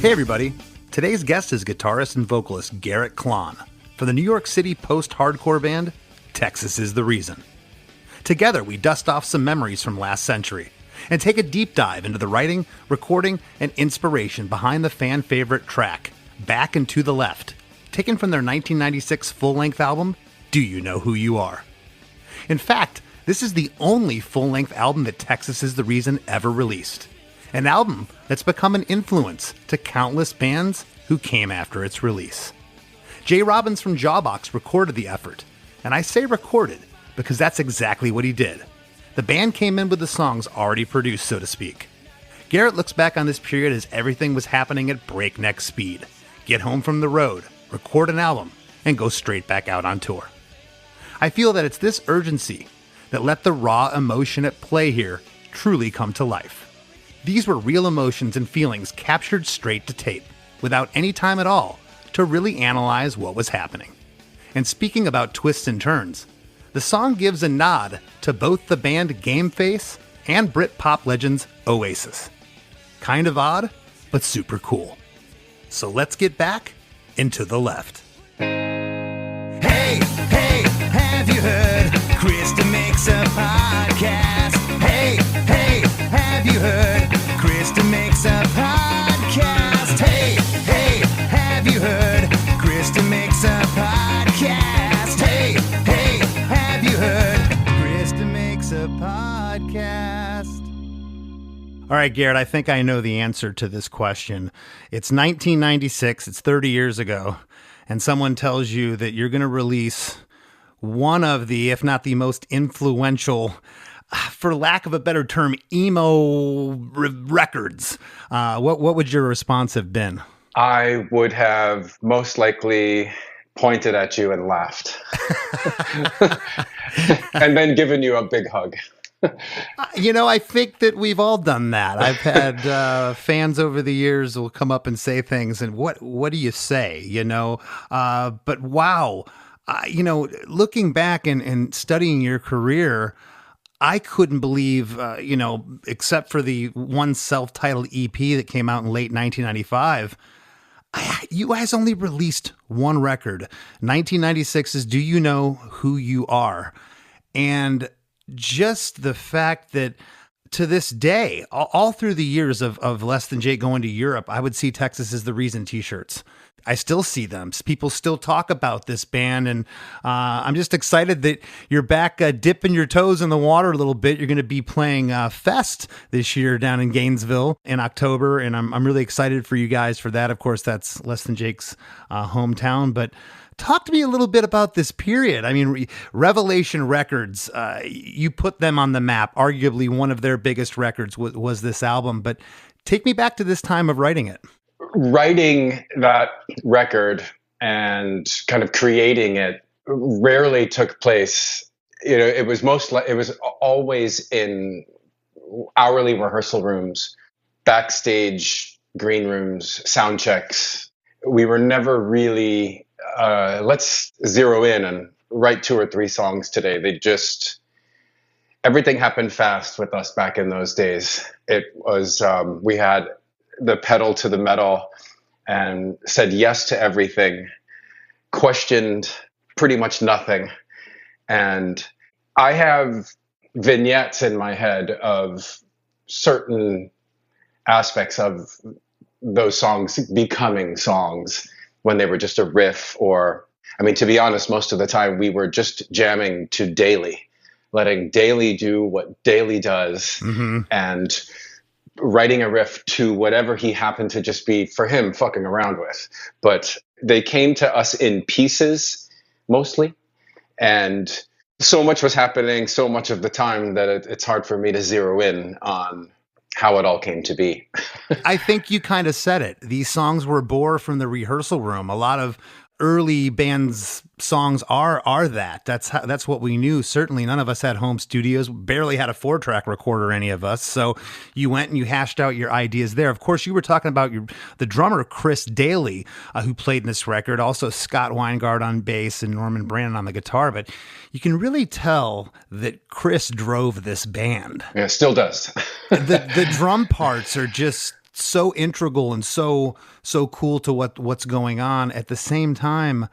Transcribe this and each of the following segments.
Hey everybody, today's guest is guitarist and vocalist Garrett Klahn for the New York City post-hardcore band, Texas Is the Reason. Together we dust off some memories from last century and take a deep dive into the writing, recording, and inspiration behind the fan-favorite track, Back and to the Left, taken from their 1996 full-length album, Do You Know Who You Are? In fact, this is the only full-length album that Texas Is the Reason ever released. An album that's become an influence to countless bands who came after its release. J. Robbins from Jawbox recorded the effort, and I say recorded because that's exactly what he did. The band came in with the songs already produced, so to speak. Garrett looks back on this period as everything was happening at breakneck speed. Get home from the road, record an album, and go straight back out on tour. I feel that it's this urgency that let the raw emotion at play here truly come to life. These were real emotions and feelings captured straight to tape, without any time at all to really analyze what was happening. And speaking about twists and turns, the song gives a nod to both the band Gameface and Britpop legends Oasis. Kind of odd, but super cool. So let's get back into the left. Hey, have you heard? Krista makes a podcast. Hey, have you heard? Krista makes a podcast. Hey, have you heard? Krista makes a podcast. Hey, have you heard? Krista makes a podcast. All right, Garrett, I think I know the answer to this question. It's 1996, it's 30 years ago, and someone tells you that you're going to release one of the, if not the most influential, for lack of a better term, emo records. What would your response have been? I would have most likely pointed at you and laughed. And then given you a big hug. I think that we've all done that. I've had fans over the years will come up and say things, and what do you say, But wow, looking back and studying your career, I couldn't believe, except for the one self-titled EP that came out in late 1995, you guys only released one record. 1996's Do You Know Who You Are? And just the fact that to this day, all through the years of Less Than Jake going to Europe, I would see Texas Is the Reason t-shirts. I still see them. People still talk about this band, and I'm just excited that you're back dipping your toes in the water a little bit. You're going to be playing Fest this year down in Gainesville in October, and I'm really excited for you guys for that. Of course, that's Less Than Jake's hometown, but talk to me a little bit about this period. I mean, Revelation Records, you put them on the map. Arguably one of their biggest records was this album, but take me back to this time of writing it. Writing that record and kind of creating it rarely took place. It was always in hourly rehearsal rooms, backstage green rooms, sound checks. We were never really, let's zero in and write 2 or 3 songs today. Everything happened fast with us back in those days. It was, we had the pedal to the metal and said yes to everything, questioned pretty much nothing. And I have vignettes in my head of certain aspects of those songs becoming songs when they were just a riff, or, to be honest, most of the time we were just jamming to Daly, letting Daly do what Daly does, and writing a riff to whatever he happened to just be, for him, fucking around with. But they came to us in pieces, mostly. And so much was happening so much of the time that it's hard for me to zero in on how it all came to be. I think you kind of said it. These songs were born from the rehearsal room. A lot of early bands' songs are that. That's what we knew. Certainly none of us had home studios, barely had a 4-track recorder, any of us. So you went and you hashed out your ideas there. Of course, you were talking about the drummer, Chris Daly, who played in this record, also Scott Weingart on bass and Norman Brandon on the guitar. But you can really tell that Chris drove this band. Yeah, still does. The drum parts are just so integral and so cool to what's going on. At the same time,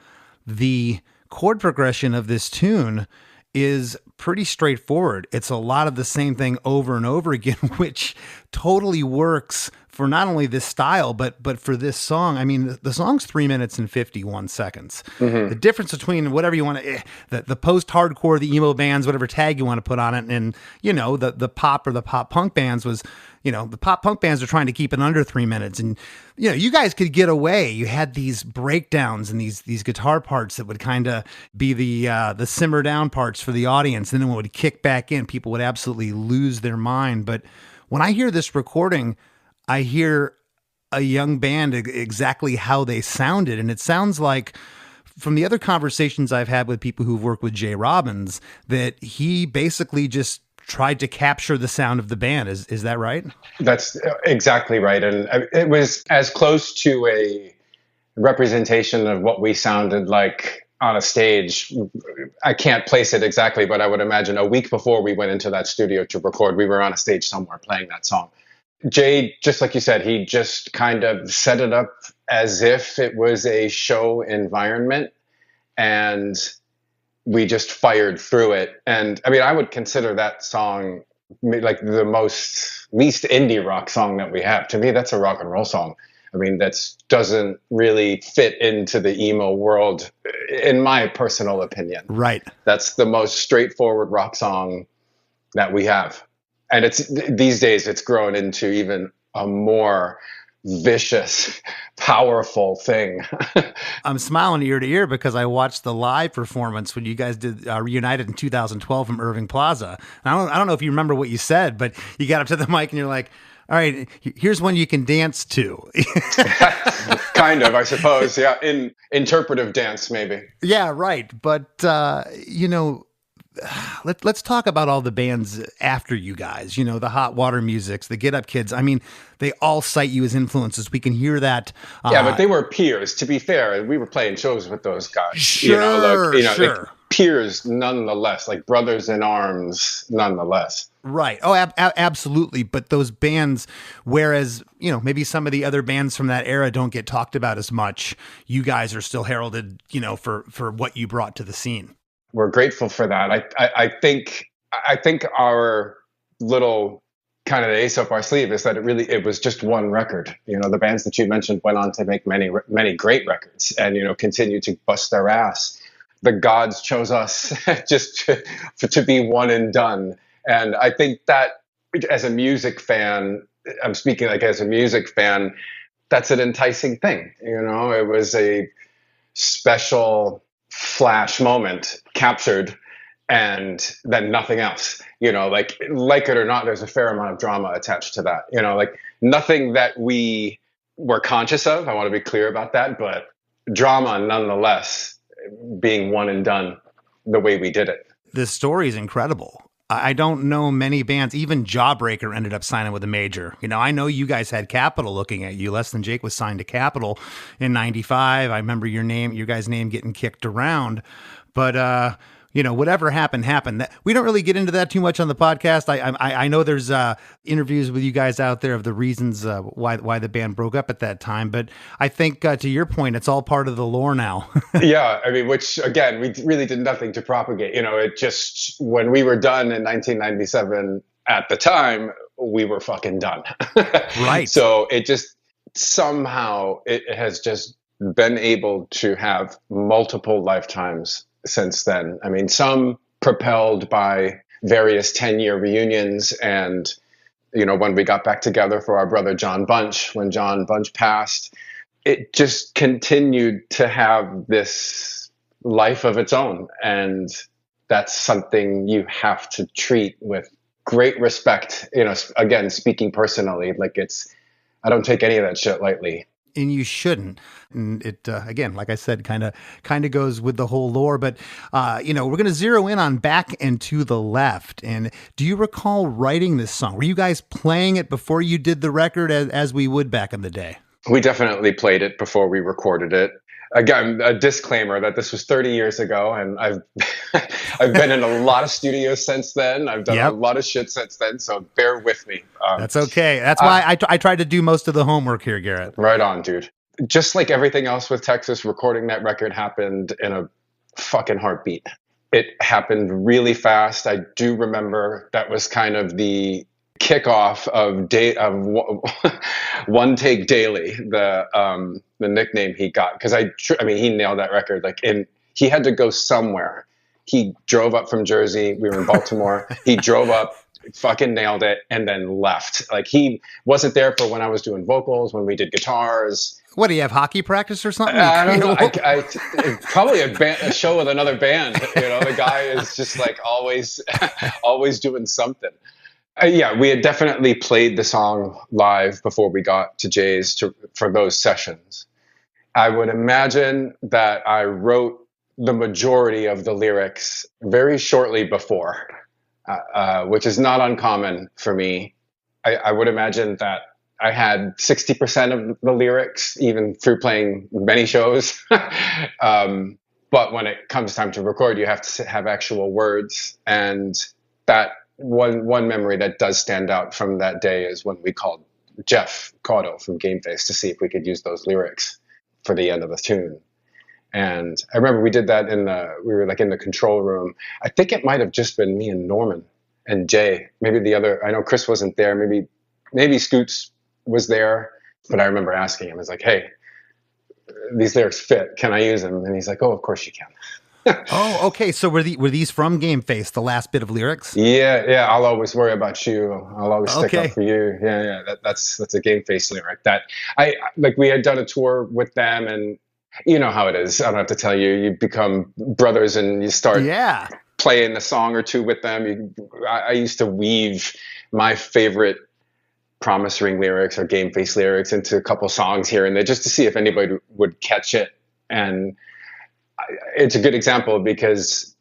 the chord progression of this tune is pretty straightforward. It's a lot of the same thing over and over again, which totally works for not only this style, but for this song. I mean, the song's 3 minutes and 51 seconds. Mm-hmm. The difference between whatever you want to, the post-hardcore, the emo bands, whatever tag you want to put on it, and, the pop or the pop punk bands was, the pop punk bands are trying to keep it under 3 minutes. And, you guys could get away. You had these breakdowns and these guitar parts that would kind of be the simmer down parts for the audience. And then when it would kick back in, people would absolutely lose their mind. But when I hear this recording, I hear a young band exactly how they sounded. And it sounds like, from the other conversations I've had with people who've worked with Jay Robbins, that he basically just tried to capture the sound of the band. Is that right? That's exactly right. And it was as close to a representation of what we sounded like on a stage. I can't place it exactly, but I would imagine a week before we went into that studio to record, we were on a stage somewhere playing that song. Jay, just like you said, he just kind of set it up as if it was a show environment, and we just fired through it. And I mean, I would consider that song like the least indie rock song that we have. To me, that's a rock and roll song. I mean, that doesn't really fit into the emo world, in my personal opinion. Right. That's the most straightforward rock song that we have. And these days it's grown into even a more vicious, powerful thing. I'm smiling ear to ear because I watched the live performance when you guys did Reunited in 2012 from Irving Plaza. And I don't know if you remember what you said, but you got up to the mic and you're like, all right, here's one you can dance to. Kind of, I suppose. Yeah. In interpretive dance, maybe. Yeah, right. But, let's talk about all the bands after you guys, the Hot Water Musics, the Get Up Kids. I mean, they all cite you as influences. We can hear that. Yeah, but they were peers, to be fair. We were playing shows with those guys. Sure. Like peers nonetheless, like brothers in arms nonetheless. Right. Oh, absolutely. But those bands, whereas, maybe some of the other bands from that era don't get talked about as much, you guys are still heralded, for what you brought to the scene. We're grateful for that. I think our little kind of the ace up our sleeve is that it was just one record. The bands that you mentioned went on to make many great records and continue to bust their ass. The gods chose us just to be one and done. And I think that as a music fan, I'm speaking like as a music fan, that's an enticing thing. It was a special flash moment captured, and then nothing else. Like it or not, there's a fair amount of drama attached to that. Like nothing that we were conscious of. I want to be clear about that, but drama nonetheless, being one and done the way we did it. The story is incredible. I don't know many bands, even Jawbreaker ended up signing with a major. I know you guys had Capitol looking at you. Less Than Jake was signed to Capitol in 95. I remember your guys' name getting kicked around. But, whatever happened. We don't really get into that too much on the podcast. I know there's interviews with you guys out there of the reasons why the band broke up at that time. But I think to your point, it's all part of the lore now. Yeah, I mean, which again, we really did nothing to propagate. It just, when we were done in 1997, at the time, we were fucking done. Right. So it just somehow it has just been able to have multiple lifetimes since then. I mean, some propelled by various 10-year reunions. And, when we got back together for our brother John Bunch, when John Bunch passed, it just continued to have this life of its own. And that's something you have to treat with great respect. Again, speaking personally, I don't take any of that shit lightly. And you shouldn't. And it, again, like I said, kind of goes with the whole lore. But, we're going to zero in on Back and to the Left. And do you recall writing this song? Were you guys playing it before you did the record as we would back in the day? We definitely played it before we recorded it. again, a disclaimer that this was 30 years ago, and I've I've been in a lot of studios since then. I've done a lot of shit since then, so bear with me. That's okay. That's why I tried to do most of the homework here, Garrett. Right on, dude. Just like everything else with Texas, recording that record happened in a fucking heartbeat. It happened really fast. I do remember that was kind of the kickoff of One Take Daily, the nickname he got, because I mean, he nailed that record. Like, he had to go somewhere. He drove up from Jersey. We were in Baltimore. He drove up, fucking nailed it, and then left. Like, he wasn't there for when I was doing vocals, when we did guitars. What, do you have hockey practice or something? I don't know. Probably a show with another band. You know, the guy is just like always doing something. Yeah, we had definitely played the song live before we got to Jay's for those sessions. I would imagine that I wrote the majority of the lyrics very shortly before, which is not uncommon for me. I would imagine that I had 60% of the lyrics, even through playing many shows. But when it comes time to record, you have to have actual words. And that one memory that does stand out from that day is when we called Jeff Caudill from Gameface to see if we could use those lyrics for the end of the tune. And I remember we did that we were like in the control room. I think it might have just been me and Norman and Jay. Maybe the other, I know Chris wasn't there. Maybe Scoots was there, but I remember asking him, I was like, hey, these lyrics fit. Can I use them? And he's like, oh, of course you can. Oh, okay. So were these from Gameface, the last bit of lyrics? Yeah. I'll always worry about you. I'll always stick up for you. Yeah. That's a Gameface lyric that we had done a tour with them, and you know how it is. I don't have to tell you. You become brothers and you start playing a song or two with them. I used to weave my favorite Promise Ring lyrics or Gameface lyrics into a couple songs here and there just to see if anybody would catch it. And it's a good example because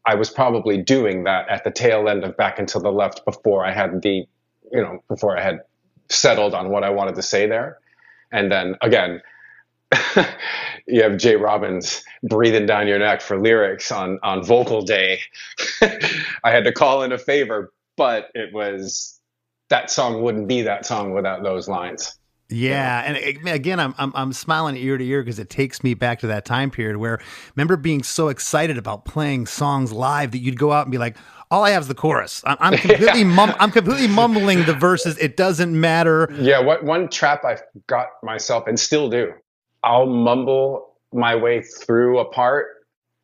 I was probably doing that at the tail end of Back and to the Left before I had before I had settled on what I wanted to say there. And then again, you have Jay Robbins breathing down your neck for lyrics on vocal day. I had to call in a favor, but that song wouldn't be that song without those lines. Yeah, and again, I'm smiling ear to ear because it takes me back to that time period where I remember being so excited about playing songs live that you'd go out and be like, all I have is the chorus. I'm completely I'm completely mumbling the verses. It doesn't matter. Yeah, one trap I've got myself and still do. I'll mumble my way through a part,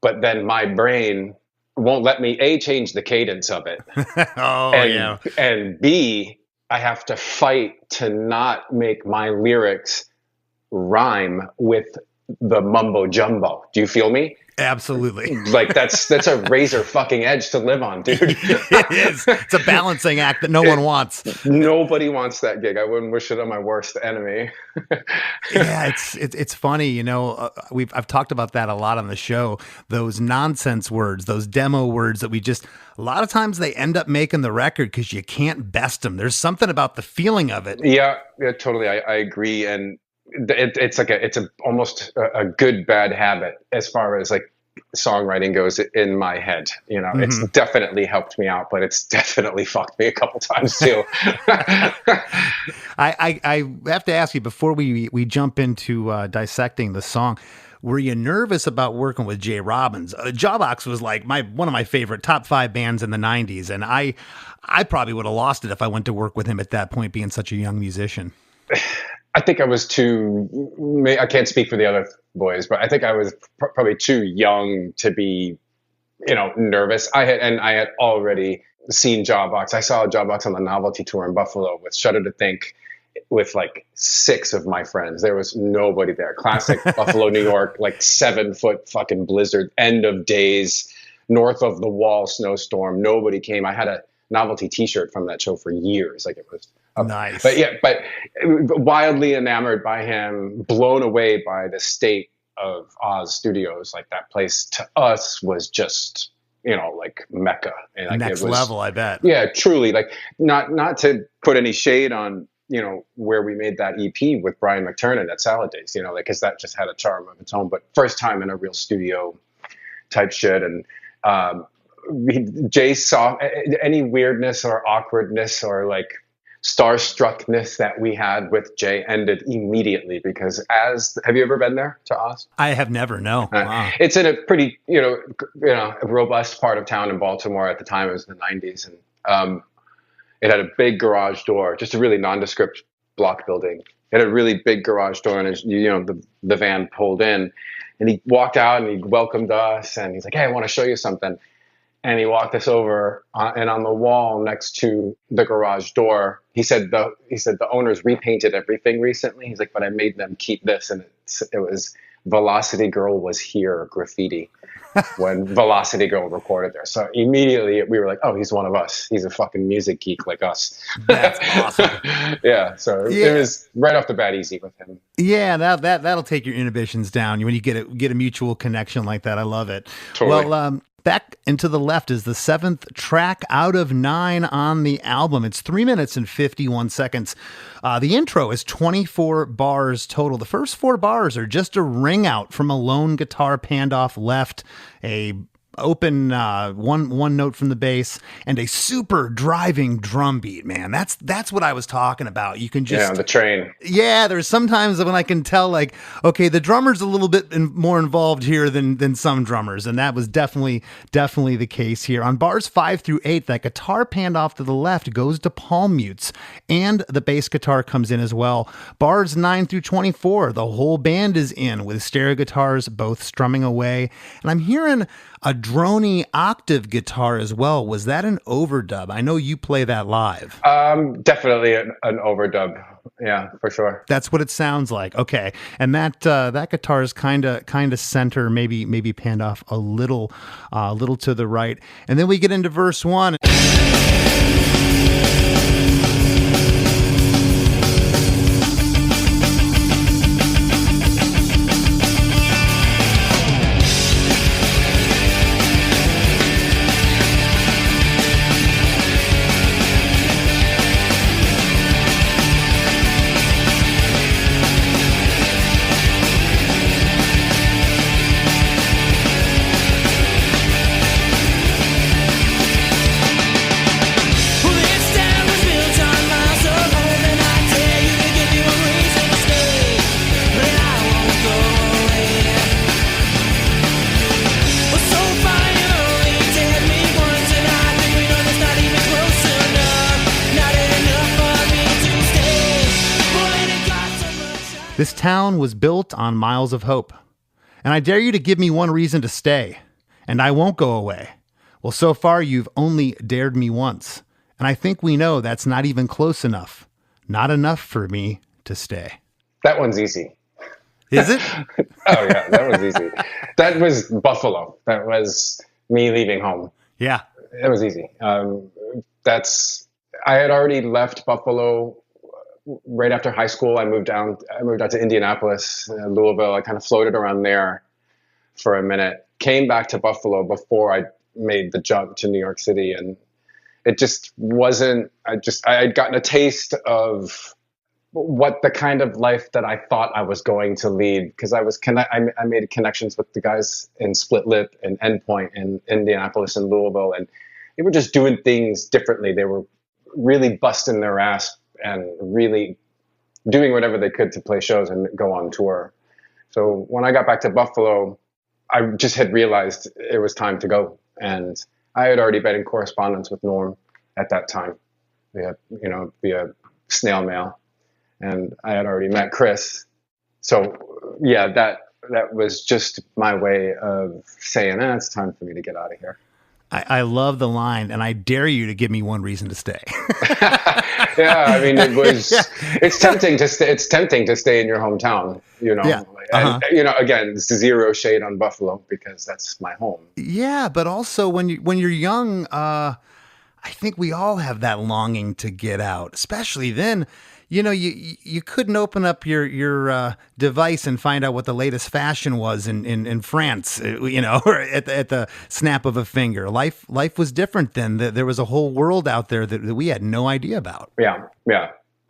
but then my brain won't let me change the cadence of it. And B, I have to fight to not make my lyrics rhyme with the mumbo jumbo. Do you feel me? Absolutely. Like that's a razor fucking edge to live on, dude. It is. It's a balancing act that no one wants. Nobody wants that gig. I wouldn't wish it on my worst enemy. Yeah, it's funny, I've talked about that a lot on the show. Those nonsense words, those demo words that a lot of times they end up making the record because you can't best them. There's something about the feeling of it. Yeah, totally. I agree. And it's almost a good bad habit as far as like songwriting goes in my head. It's definitely helped me out, but it's definitely fucked me a couple times too. I have to ask you before we jump into dissecting the song. Were you nervous about working with Jay Robbins? Jawbox was like one of my favorite top 5 bands in the 90s, and I probably would have lost it if I went to work with him at that point, being such a young musician. I think I was I can't speak for the other boys, but I think I was probably too young to be, nervous. I had already seen Jawbox. I saw Jawbox on the Novelty Tour in Buffalo with Shudder to Think with like 6 of my friends. There was nobody there. Classic Buffalo, New York, like 7-foot fucking blizzard, end of days, north of the wall snowstorm. Nobody came. I had a Novelty t-shirt from that show for years. Like it was nice. But wildly enamored by him, blown away by the state of Oz Studios. Like that place to us was just, like Mecca. And like next level, I bet. Yeah, truly. Like not to put any shade on where we made that EP with Brian McTurnan at Salad Days, because that just had a charm of its own. But first time in a real studio type shit. And Jay saw any weirdness or awkwardness or like starstruckness that we had with Jay ended immediately because have you ever been there to Oz? I have never, no. Wow. It's in a pretty, a robust part of town in Baltimore at the time. It was in the 90s. And it had a big garage door, just a really nondescript block building. It had a really big garage door, and the van pulled in, and he walked out and he welcomed us, and he's like, "Hey, I want to show you something." And he walked us over, and on the wall next to the garage door, he said the owners repainted everything recently. He's like, "But I made them keep this," and it was "Velocity Girl was here" graffiti. When Velocity Girl recorded there. So immediately we were like, oh, he's one of us. He's a fucking music geek like us. That's awesome. Yeah. So it was right off the bat easy with him. Yeah, that'll take your inhibitions down when you get a mutual connection like that. I love it. Totally. Well, Back and to the Left is the 7th track out of 9 on the album. It's 3 minutes and 51 seconds. The intro is 24 bars total. The first 4 bars are just a ring out from a lone guitar panned off left, a open one note from the bass, and a super driving drum beat. Man, that's what I was talking about. You can just the train. Yeah, there's sometimes when I can tell, like, okay, the drummer's a little bit more involved here than some drummers, and that was definitely the case here. On bars 5 through 8, that guitar panned off to the left goes to palm mutes, and the bass guitar comes in as well. Bars 9 through 24, the whole band is in with stereo guitars both strumming away, and I'm hearing a drony octave guitar as well. Was that an overdub? I know you play that live. Definitely an overdub. Yeah, for sure. That's what it sounds like. Okay, and that guitar is kind of center, maybe panned off a little to the right, and then we get into verse 1. This town was built on miles of hope, and I dare you to give me one reason to stay, and I won't go away. Well, so far you've only dared me once, and I think we know that's not even close enough. Not enough for me to stay. That one's easy. Is it? Oh, yeah, that was easy. That was Buffalo. That was me leaving home. Yeah. It was easy. I had already left Buffalo right after high school. I moved out to Indianapolis, Louisville. I kind of floated around there for a minute, came back to Buffalo before I made the jump to New York City. And it just wasn't, I had gotten a taste of what the kind of life that I thought I was going to lead. Cause I made connections with the guys in Split Lip and Endpoint in Indianapolis and Louisville. And they were just doing things differently. They were really busting their ass and really doing whatever they could to play shows and go on tour. So when I got back to Buffalo, I just had realized it was time to go. And I had already been in correspondence with Norm at that time via snail mail. And I had already met Chris. So yeah, that was just my way of saying, it's time for me to get out of here. I love the line, and I dare you to give me one reason to stay. Yeah, I mean, it's tempting to stay. It's tempting to stay in your hometown, Yeah. And, again, it's zero shade on Buffalo because that's my home. Yeah, but also when you're young, I think we all have that longing to get out, especially then. You couldn't open up your device and find out what the latest fashion was in France, or at the snap of a finger. Life was different then. There was a whole world out there that we had no idea about. Yeah.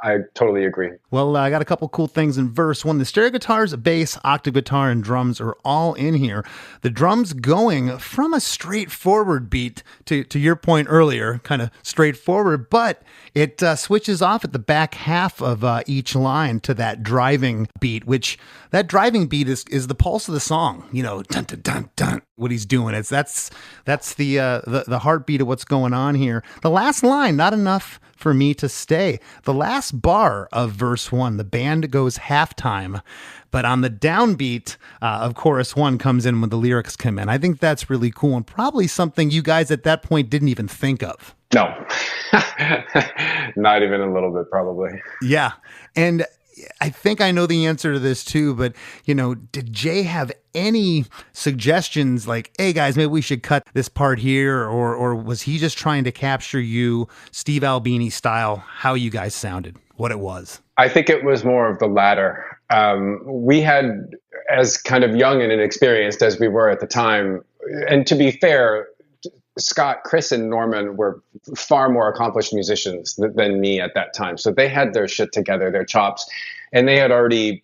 I totally agree. Well, I got a couple cool things in verse 1. The stereo guitars, bass, octave guitar, and drums are all in here. The drums going from a straightforward beat to your point earlier, kind of straightforward, but it switches off at the back half of each line to that driving beat, which that driving beat is the pulse of the song. You know, dun dun dun dun. What he's doing, that's the heartbeat of what's going on here. The last line, not enough for me to stay. The last bar of verse 1, the band goes halftime, but on the downbeat of chorus 1 comes in when the lyrics come in. I think that's really cool and probably something you guys at that point didn't even think of. No, not even a little bit, probably. Yeah, and I think I know the answer to this too, but, did Jay have any suggestions like, hey guys, maybe we should cut this part here, or was he just trying to capture you, Steve Albini style, how you guys sounded, what it was? I think it was more of the latter. We had, as kind of young and inexperienced as we were at the time, and to be fair, Scott, Chris, and Norman were far more accomplished musicians than me at that time. So they had their shit together, their chops, and they had already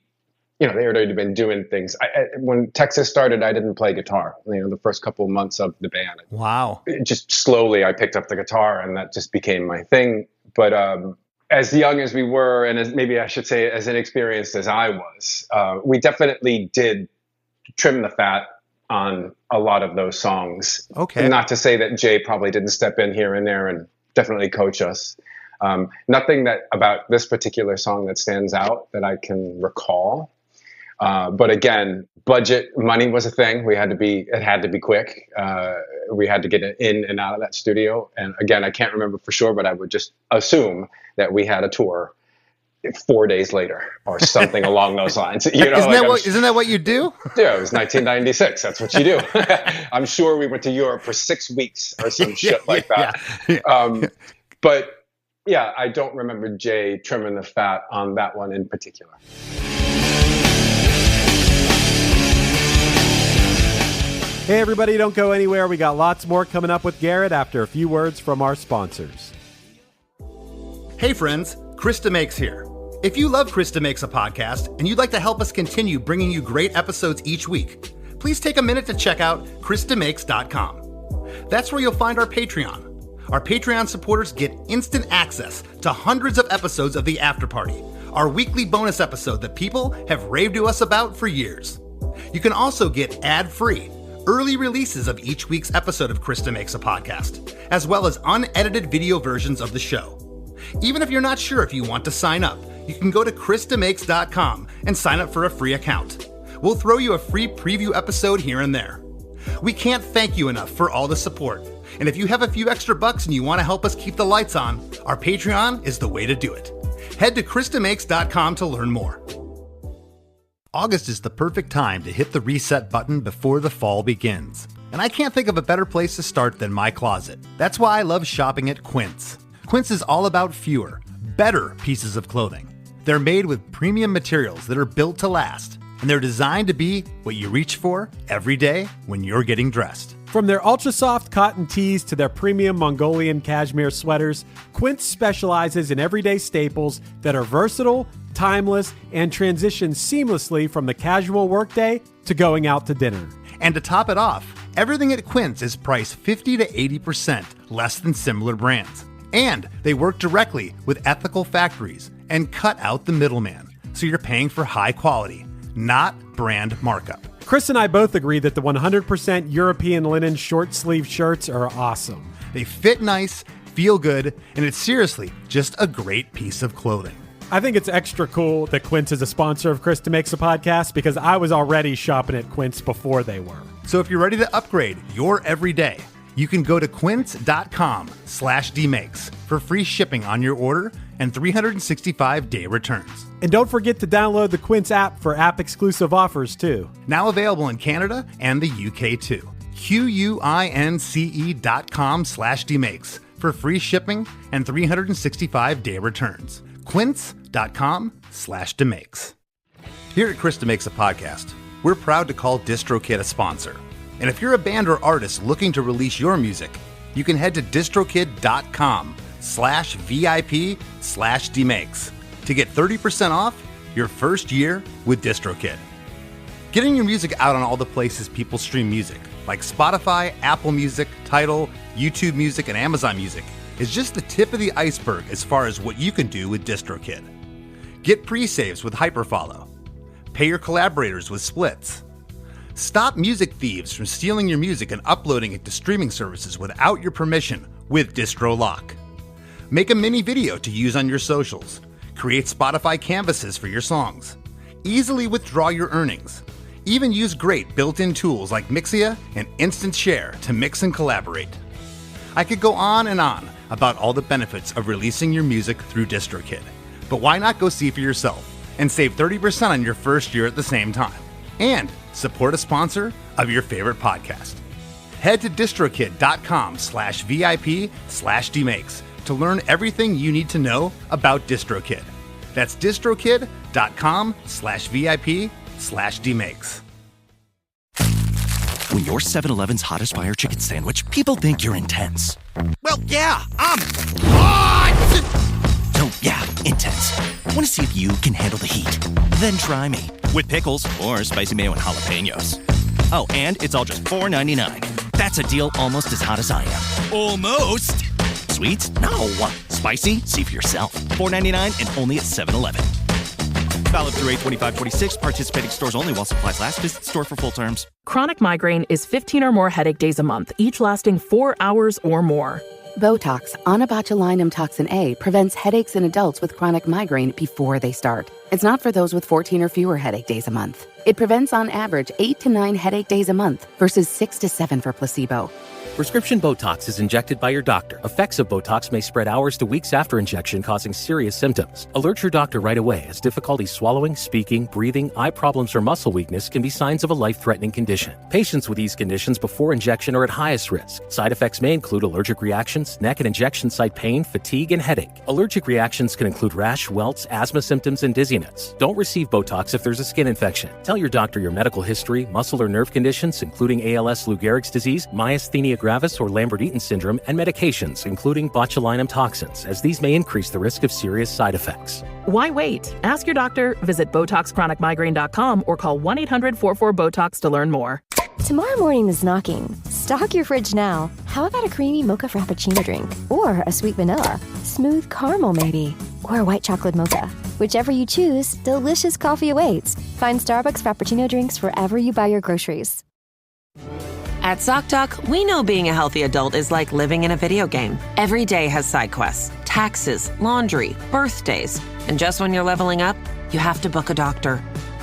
been doing things. When Texas started, I didn't play guitar, the first couple of months of the band. Wow. Just slowly I picked up the guitar and that just became my thing. But as young as we were, and as maybe I should say as inexperienced as I was, we definitely did trim the fat on a lot of those songs. Okay. Not to say that Jay probably didn't step in here and there and definitely coach us. Nothing that about this particular song that stands out that I can recall. But again, budget, money was a thing. It had to be quick. We had to get it in and out of that studio. And again, I can't remember for sure, but I would just assume that we had a tour 4 days later or something along those lines. Isn't that what you do? Yeah, it was 1996. That's what you do. I'm sure we went to Europe for 6 weeks or some shit like that. Yeah. But yeah, I don't remember Jay trimming the fat on that one in particular. Hey everybody, don't go anywhere. We got lots more coming up with Garrett after a few words from our sponsors. Hey friends, Chris DeMakes here. If you love Chris DeMakes a podcast and you'd like to help us continue bringing you great episodes each week, please take a minute to check out chrisdemakes.com. That's where you'll find our Patreon. Our Patreon supporters get instant access to hundreds of episodes of The After Party, our weekly bonus episode that people have raved to us about for years. You can also get ad-free, early releases of each week's episode of Chris DeMakes a podcast, as well as unedited video versions of the show. Even if you're not sure if you want to sign up, you can go to chrisdemakes.com and sign up for a free account. We'll throw you a free preview episode here and there. We can't thank you enough for all the support. And if you have a few extra bucks and you want to help us keep the lights on, our Patreon is the way to do it. Head to chrisdemakes.com to learn more. August is the perfect time to hit the reset button before the fall begins. And I can't think of a better place to start than my closet. That's why I love shopping at Quince. Quince is all about fewer, better pieces of clothing. They're made with premium materials that are built to last, and they're designed to be what you reach for every day when you're getting dressed. From their ultra-soft cotton tees to their premium Mongolian cashmere sweaters, Quince specializes in everyday staples that are versatile, timeless, and transition seamlessly from the casual workday to going out to dinner. And to top it off, everything at Quince is priced 50 to 80% less than similar brands. And they work directly with ethical factories and cut out the middleman, so you're paying for high quality, not brand markup. Chris and I both agree that the 100% European linen short sleeve shirts are awesome. They fit nice, feel good, and it's seriously just a great piece of clothing. I think it's extra cool that Quince is a sponsor of Chris DeMakes a podcast because I was already shopping at Quince before they were. So if you're ready to upgrade your everyday, you can go to quince.com/DeMakes for free shipping on your order and 365-day returns. And don't forget to download the Quince app for app-exclusive offers, too. Now available in Canada and the UK, too. QUINCE.com/DeMakes for free shipping and 365-day returns. Quince.com/DeMakes. Here at Chris DeMakes a podcast, we're proud to call DistroKid a sponsor. And if you're a band or artist looking to release your music, you can head to distrokid.com/VIP/DeMakes to get 30% off your first year with DistroKid. Getting your music out on all the places people stream music, like Spotify, Apple Music, Tidal, YouTube Music, and Amazon Music, is just the tip of the iceberg as far as what you can do with DistroKid. Get pre-saves with Hyperfollow. Pay your collaborators with splits. Stop music thieves from stealing your music and uploading it to streaming services without your permission with Distro Lock. Make a mini video to use on your socials. Create Spotify canvases for your songs. Easily withdraw your earnings. Even use great built-in tools like Mixia and Instant Share to mix and collaborate. I could go on and on about all the benefits of releasing your music through DistroKid, but why not go see for yourself and save 30% on your first year at the same time? And support a sponsor of your favorite podcast. Head to distrokid.com/VIP/DeMakes to learn everything you need to know about DistroKid. That's distrokid.com/VIP/DeMakes. When you're 7-Eleven's hottest fire chicken sandwich, people think you're intense. Well, yeah, I'm hot! So, yeah, intense. Want to see if you can handle the heat? Then try me. With pickles or spicy mayo and jalapenos. Oh, and it's all just $4.99. That's a deal almost as hot as I am. Almost! Sweet? No. Spicy? See for yourself. $4.99 and only at 7-Eleven. Valid through 8/25/26. Participating stores only while supplies last. Visit store for full terms. Chronic migraine is 15 or more headache days a month, each lasting 4 hours or more. Botox, onabotulinum toxin A, prevents headaches in adults with chronic migraine before they start. It's not for those with 14 or fewer headache days a month. It prevents on average 8 to 9 headache days a month versus 6 to 7 for placebo. Prescription Botox is injected by your doctor. Effects of Botox may spread hours to weeks after injection, causing serious symptoms. Alert your doctor right away, as difficulty swallowing, speaking, breathing, eye problems, or muscle weakness can be signs of a life-threatening condition. Patients with these conditions before injection are at highest risk. Side effects may include allergic reactions, neck and injection site pain, fatigue, and headache. Allergic reactions can include rash, welts, asthma symptoms, and dizziness. Don't receive Botox if there's a skin infection. Tell your doctor your medical history, muscle or nerve conditions, including ALS, Lou Gehrig's disease, myasthenia gravis, or Lambert-Eaton syndrome, and medications, including botulinum toxins, as these may increase the risk of serious side effects. Why wait? Ask your doctor, visit BotoxChronicMigraine.com, or call 1-800-44-BOTOX to learn more. Tomorrow morning is knocking. Stock your fridge now. How about a creamy mocha frappuccino drink? Or a sweet vanilla? Smooth caramel maybe? Or a white chocolate mocha? Whichever you choose, delicious coffee awaits. Find Starbucks Frappuccino drinks wherever you buy your groceries. At ZocDoc, we know being a healthy adult is like living in a video game. Every day has side quests, taxes, laundry, birthdays. And just when you're leveling up, you have to book a doctor.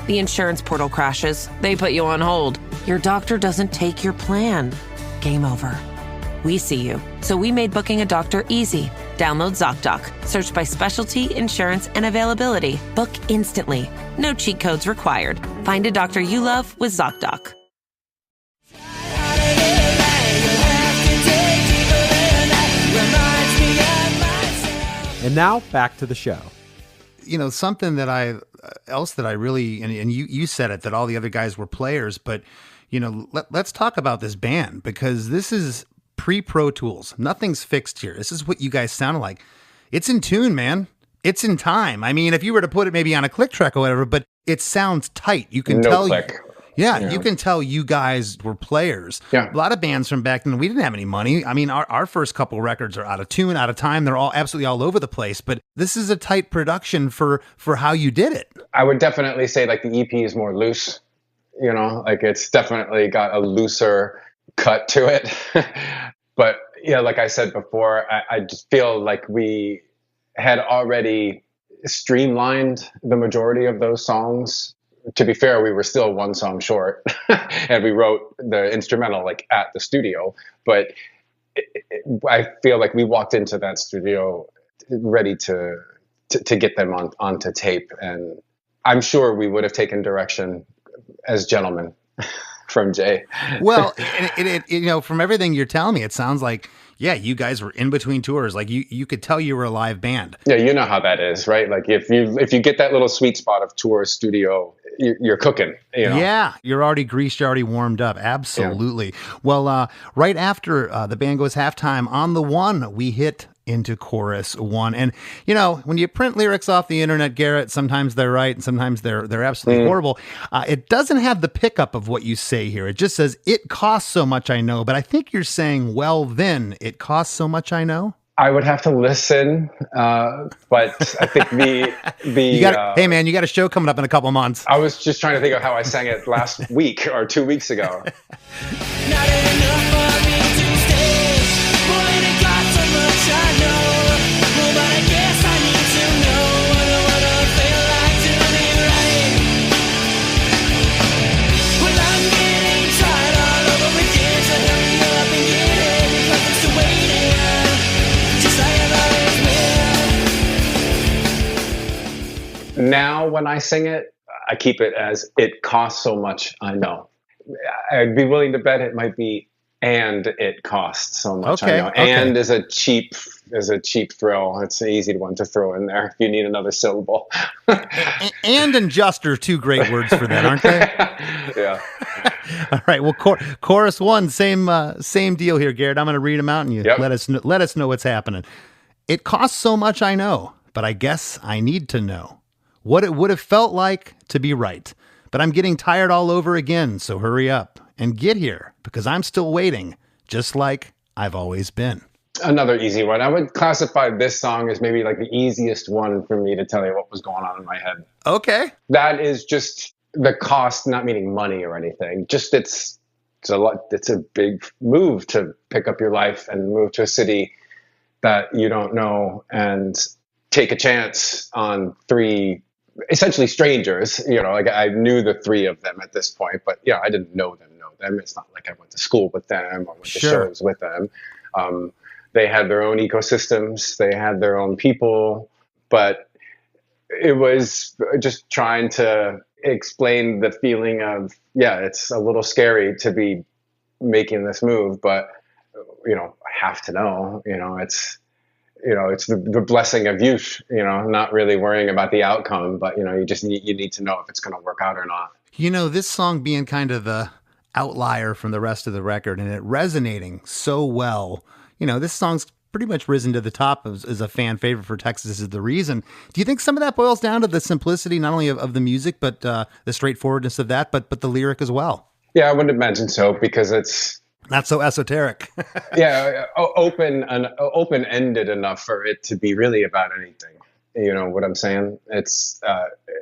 The insurance portal crashes. They put you on hold. Your doctor doesn't take your plan. Game over. We see you, so we made booking a doctor easy. Download ZocDoc. Search by specialty, insurance, and availability. Book instantly. No cheat codes required. Find a doctor you love with ZocDoc. And now back to the show. You know, something that I really, and you said it, that all the other guys were players, but you know, let's talk about this band, because this is pre-Pro Tools. Nothing's fixed here. This is what you guys sound like. It's in tune, man. It's in time. I mean, if you were to put it maybe on a click track or whatever, but it sounds tight. You can tell. Click. You can tell you guys were players. Yeah. A lot of bands from back then, we didn't have any money. I mean, our first couple records are out of tune, out of time. They're all absolutely all over the place. But this is a tight production for how you did it. I would definitely say like the EP is more loose. You know, like it's definitely got a looser cut to it. But yeah, like I said before, I just feel like we had already streamlined the majority of those songs. To be fair, we were still one song short, and we wrote the instrumental like at the studio. But I feel like we walked into that studio ready to get them onto tape, and I'm sure we would have taken direction as gentlemen from Jay. Well, you know, from everything you're telling me, it sounds like, yeah, you guys were in between tours. Like you could tell you were a live band. Yeah, you know how that is, right? Like if you get that little sweet spot of tour studio, you're cooking. You know? Yeah, you're already greased, you're already warmed up. Absolutely. Yeah. Well, right after the band goes halftime on the one, we hit into chorus one. And, when you print lyrics off the internet, Garrett, sometimes they're right and sometimes they're absolutely horrible. It doesn't have the pickup of what you say here. It just says, it costs so much, I know. But I think you're saying, well, then it costs so much, I know. I would have to listen, but I think hey man, you got a show coming up in a couple months. I was just trying to think of how I sang it last week or 2 weeks ago. Not enough for me to stay. Boy, it got so much, I know. Well, but I guess I need to know what I feel like to be right. Well, I'm getting tired all over again, so hurry up and get it because I'm still waiting. Just like I've always been. Now, when I sing it, I keep it as it costs so much, I know. I'd be willing to bet it might be, and it costs so much. Okay, I know. okay. And is a cheap thrill. It's an easy one to throw in there if you need another syllable. And just are two great words for that, aren't they? Yeah. All right. Well, chorus one, same deal here, Garrett. I'm going to read them out, and you let us know what's happening. It costs so much, I know, but I guess I need to know what it would have felt like to be right. But I'm getting tired all over again, so hurry up and get here because I'm still waiting, just like I've always been. Another easy one. I would classify this song as maybe like the easiest one for me to tell you what was going on in my head. Okay. That is just the cost, not meaning money or anything. Just it's a big move to pick up your life and move to a city that you don't know and take a chance on three essentially strangers. Like I knew the three of them at this point, but I didn't know them. It's not like I went to school with them or went to shows with them. They had their own ecosystems, they had their own people, but it was just trying to explain the feeling of, it's a little scary to be making this move, but I have to know, it's the blessing of youth, not really worrying about the outcome, but you need to know if it's going to work out or not. This song being kind of the outlier from the rest of the record and it resonating so well, this song's pretty much risen to the top as a fan favorite for Texas Is the Reason. Do you think some of that boils down to the simplicity, not only of the music, but the straightforwardness of that, but the lyric as well? Yeah, I wouldn't imagine so because it's not so esoteric. Open-ended enough for it to be really about anything. You know what I'm saying? It's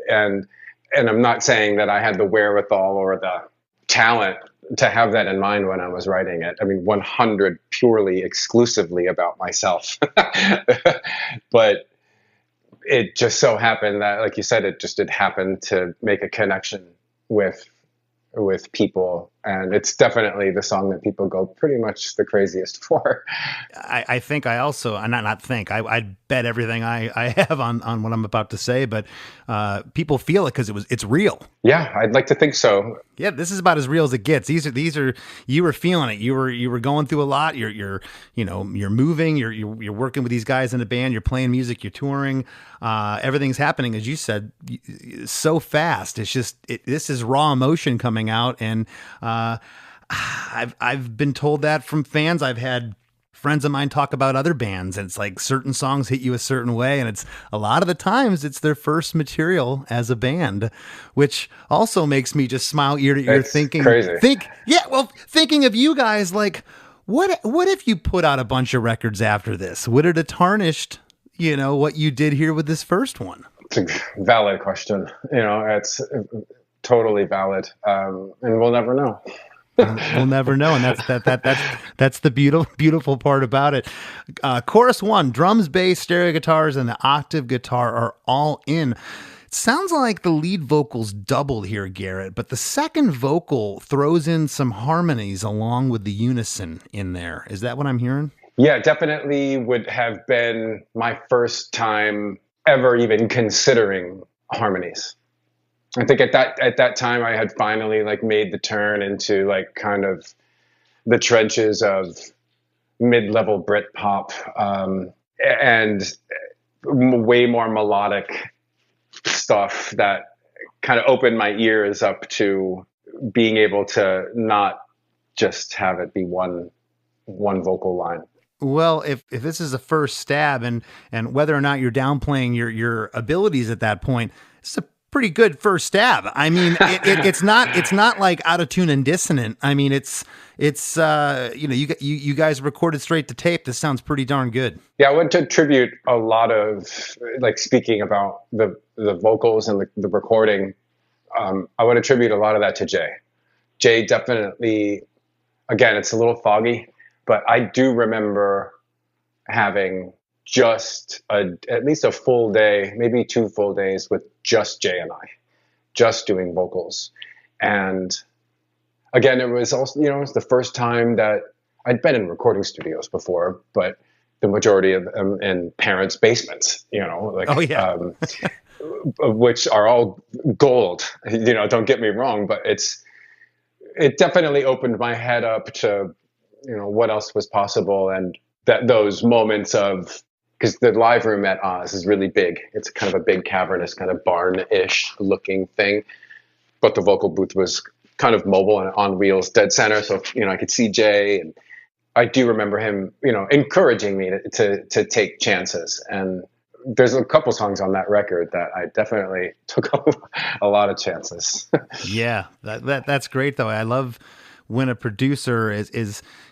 and I'm not saying that I had the wherewithal or the talent to have that in mind when I was writing it. I mean, 100 purely exclusively about myself. But it just so happened that, like you said, it happened to make a connection with people, and it's definitely the song that people go pretty much the craziest for. I think I also, I'd bet everything I have on what I'm about to say, but people feel it because it's real. Yeah, I'd like to think so. Yeah, this is about as real as it gets. These are you were feeling it. You were going through a lot. You're moving. You're working with these guys in the band. You're playing music. You're touring. Everything's happening, as you said, so fast. It's just this is raw emotion coming out, and I've been told that from fans. I've had friends of mine talk about other bands, and it's like certain songs hit you a certain way, and it's a lot of the times it's their first material as a band, which also makes me just smile ear to ear. That's crazy. Thinking of you guys, like what if you put out a bunch of records after this? Would it have tarnished what you did here with this first one? It's a valid question. It's totally valid, and we'll never know. We'll never know, and that's the beautiful part about it. Chorus one, drums, bass, stereo guitars, and the octave guitar are all in. It sounds like the lead vocals doubled here, Garrett, but the second vocal throws in some harmonies along with the unison in there. Is that what I'm hearing? Yeah, definitely would have been my first time ever even considering harmonies. I think at that time I had finally made the turn into kind of the trenches of mid-level Britpop, and way more melodic stuff that kind of opened my ears up to being able to not just have it be one vocal line. Well, if this is a first stab, and whether or not you're downplaying your abilities at that point, it's a pretty good first stab. I mean, it's not like out of tune and dissonant. I mean, it's you guys recorded straight to tape. This sounds pretty darn good. Yeah, I would attribute a lot of, like, speaking about the vocals and the recording. I would attribute a lot of that to Jay. Jay definitely, again, it's a little foggy, but I do remember having just at least a full day, maybe 2 full days with just Jay and I, just doing vocals. And again, it was also, it was the first time that I'd been in recording studios before, but the majority of them in parents' basements, which are all gold, don't get me wrong, but it definitely opened my head up to, what else was possible. And that those moments of, because the live room at Oz is really big. It's kind of a big cavernous kind of barn-ish looking thing. But the vocal booth was kind of mobile and on wheels, dead center. So, I could see Jay, and I do remember him, encouraging me to take chances. And there's a couple songs on that record that I definitely took a lot of chances. Yeah, that's great though. I love when a producer is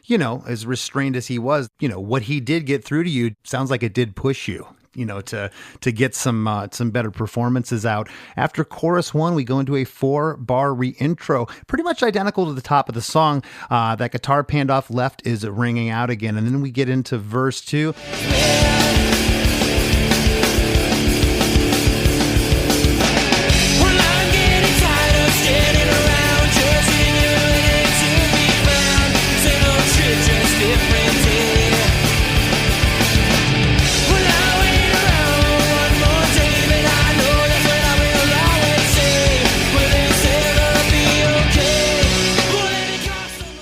as restrained as he was, what he did get through to you sounds like it did push you, to get some better performances out. After chorus 1, we go into a 4-bar re-intro, pretty much identical to the top of the song. That guitar panned off left is ringing out again. And then we get into verse 2.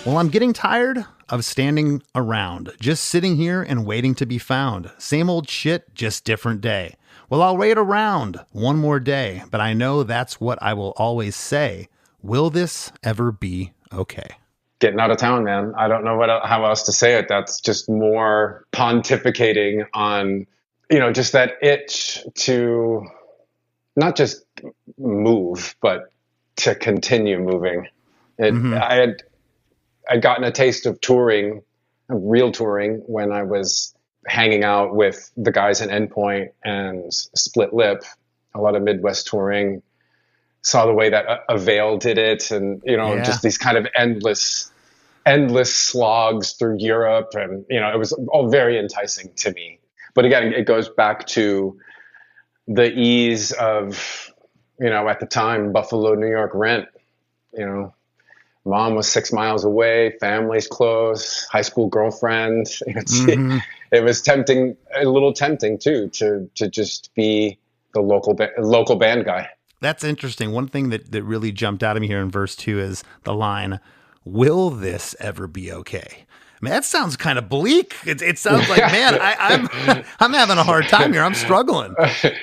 Well, I'm getting tired of standing around, just sitting here and waiting to be found. Same old shit, just different day. Well, I'll wait around one more day, but I know that's what I will always say. Will this ever be okay? Getting out of town, man. I don't know how else to say it. That's just more pontificating on, just that itch to not just move, but to continue moving. I'd gotten a taste of touring, real touring, when I was hanging out with the guys in Endpoint and Split Lip, a lot of Midwest touring. Saw the way that Avail did it, and just these kind of endless slogs through Europe, and it was all very enticing to me. But again, it goes back to the ease of, at the time, Buffalo, New York rent. Mom was 6 miles away, family's close, high school girlfriend. It was tempting, a little tempting too, to just be the local band guy. That's interesting. One thing that really jumped out at me here in verse 2 is the line, "Will this ever be okay?" I mean, that sounds kind of bleak. It sounds like, man, I'm having a hard time here. I'm struggling.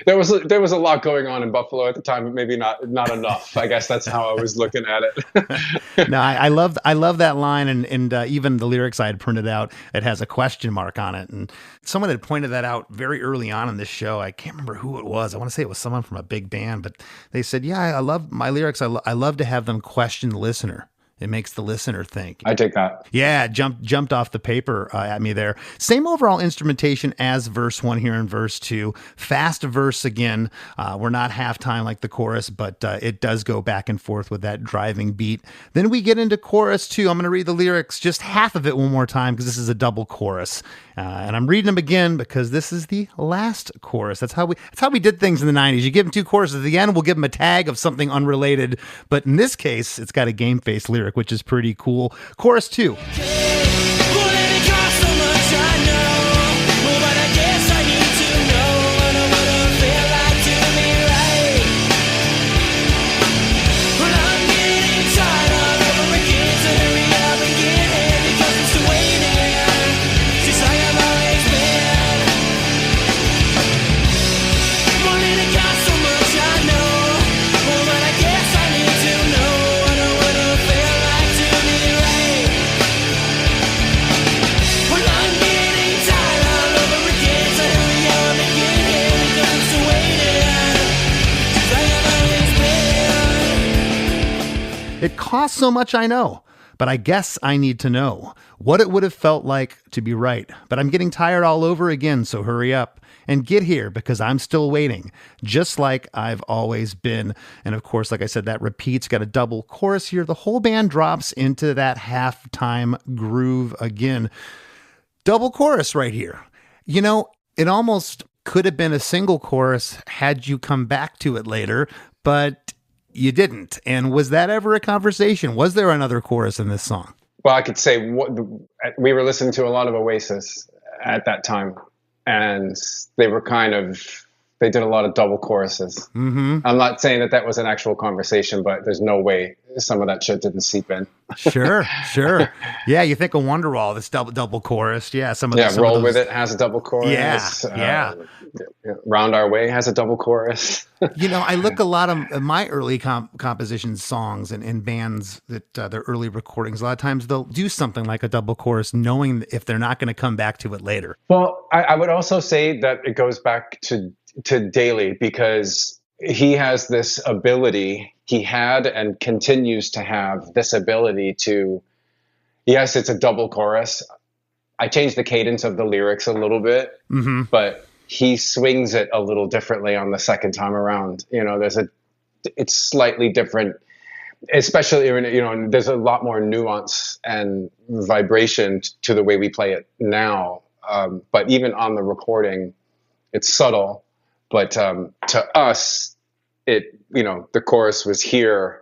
There was a lot going on in Buffalo at the time, but maybe not enough. I guess that's how I was looking at it. No, I love that line, and even the lyrics I had printed out, it has a question mark on it, and someone had pointed that out very early on in this show. I can't remember who it was. I want to say it was someone from a big band, but they said, "Yeah, I love my lyrics. I love to have them question the listener. It makes the listener think." I take that. Yeah, jumped off the paper at me there. Same overall instrumentation as verse 1 here in verse 2. Fast verse again. We're not halftime like the chorus, but it does go back and forth with that driving beat. Then we get into chorus 2. I'm going to read the lyrics, just half of it one more time, because this is a double chorus. And I'm reading them again because this is the last chorus. That's how we did things in the 90s. You give them 2 choruses at the end, we'll give them a tag of something unrelated. But in this case, it's got a game face lyric, which is pretty cool. Chorus 2. It costs so much, I know, but I guess I need to know what it would have felt like to be right. But I'm getting tired all over again, so hurry up and get here because I'm still waiting, just like I've always been. And of course, like I said, that repeats, got a double chorus here. The whole band drops into that halftime groove again. Double chorus right here. You know, it almost could have been a single chorus had you come back to it later, but you didn't. And was that ever a conversation? Was there another chorus in this song? Well, I could say we were listening to a lot of Oasis at that time, and they did a lot of double choruses. Mm-hmm. I'm not saying that was an actual conversation, but there's no way some of that shit didn't seep in. Sure. Yeah, you think of Wonderwall, this double chorus. Yeah, Roll With It has a double chorus. Yeah. Round Our Way has a double chorus. You know, I look a lot of my early composition songs and bands that their early recordings, a lot of times they'll do something like a double chorus knowing if they're not going to come back to it later. Well, I would also say that it goes back to Daly, because he has this ability, he had and continues to have this ability to, yes, it's a double chorus. I changed the cadence of the lyrics a little bit, but he swings it a little differently on the second time around. You know, it's slightly different, especially when, you know, there's a lot more nuance and vibration to the way we play it now. But even on the recording, it's subtle. But to us, the chorus was here,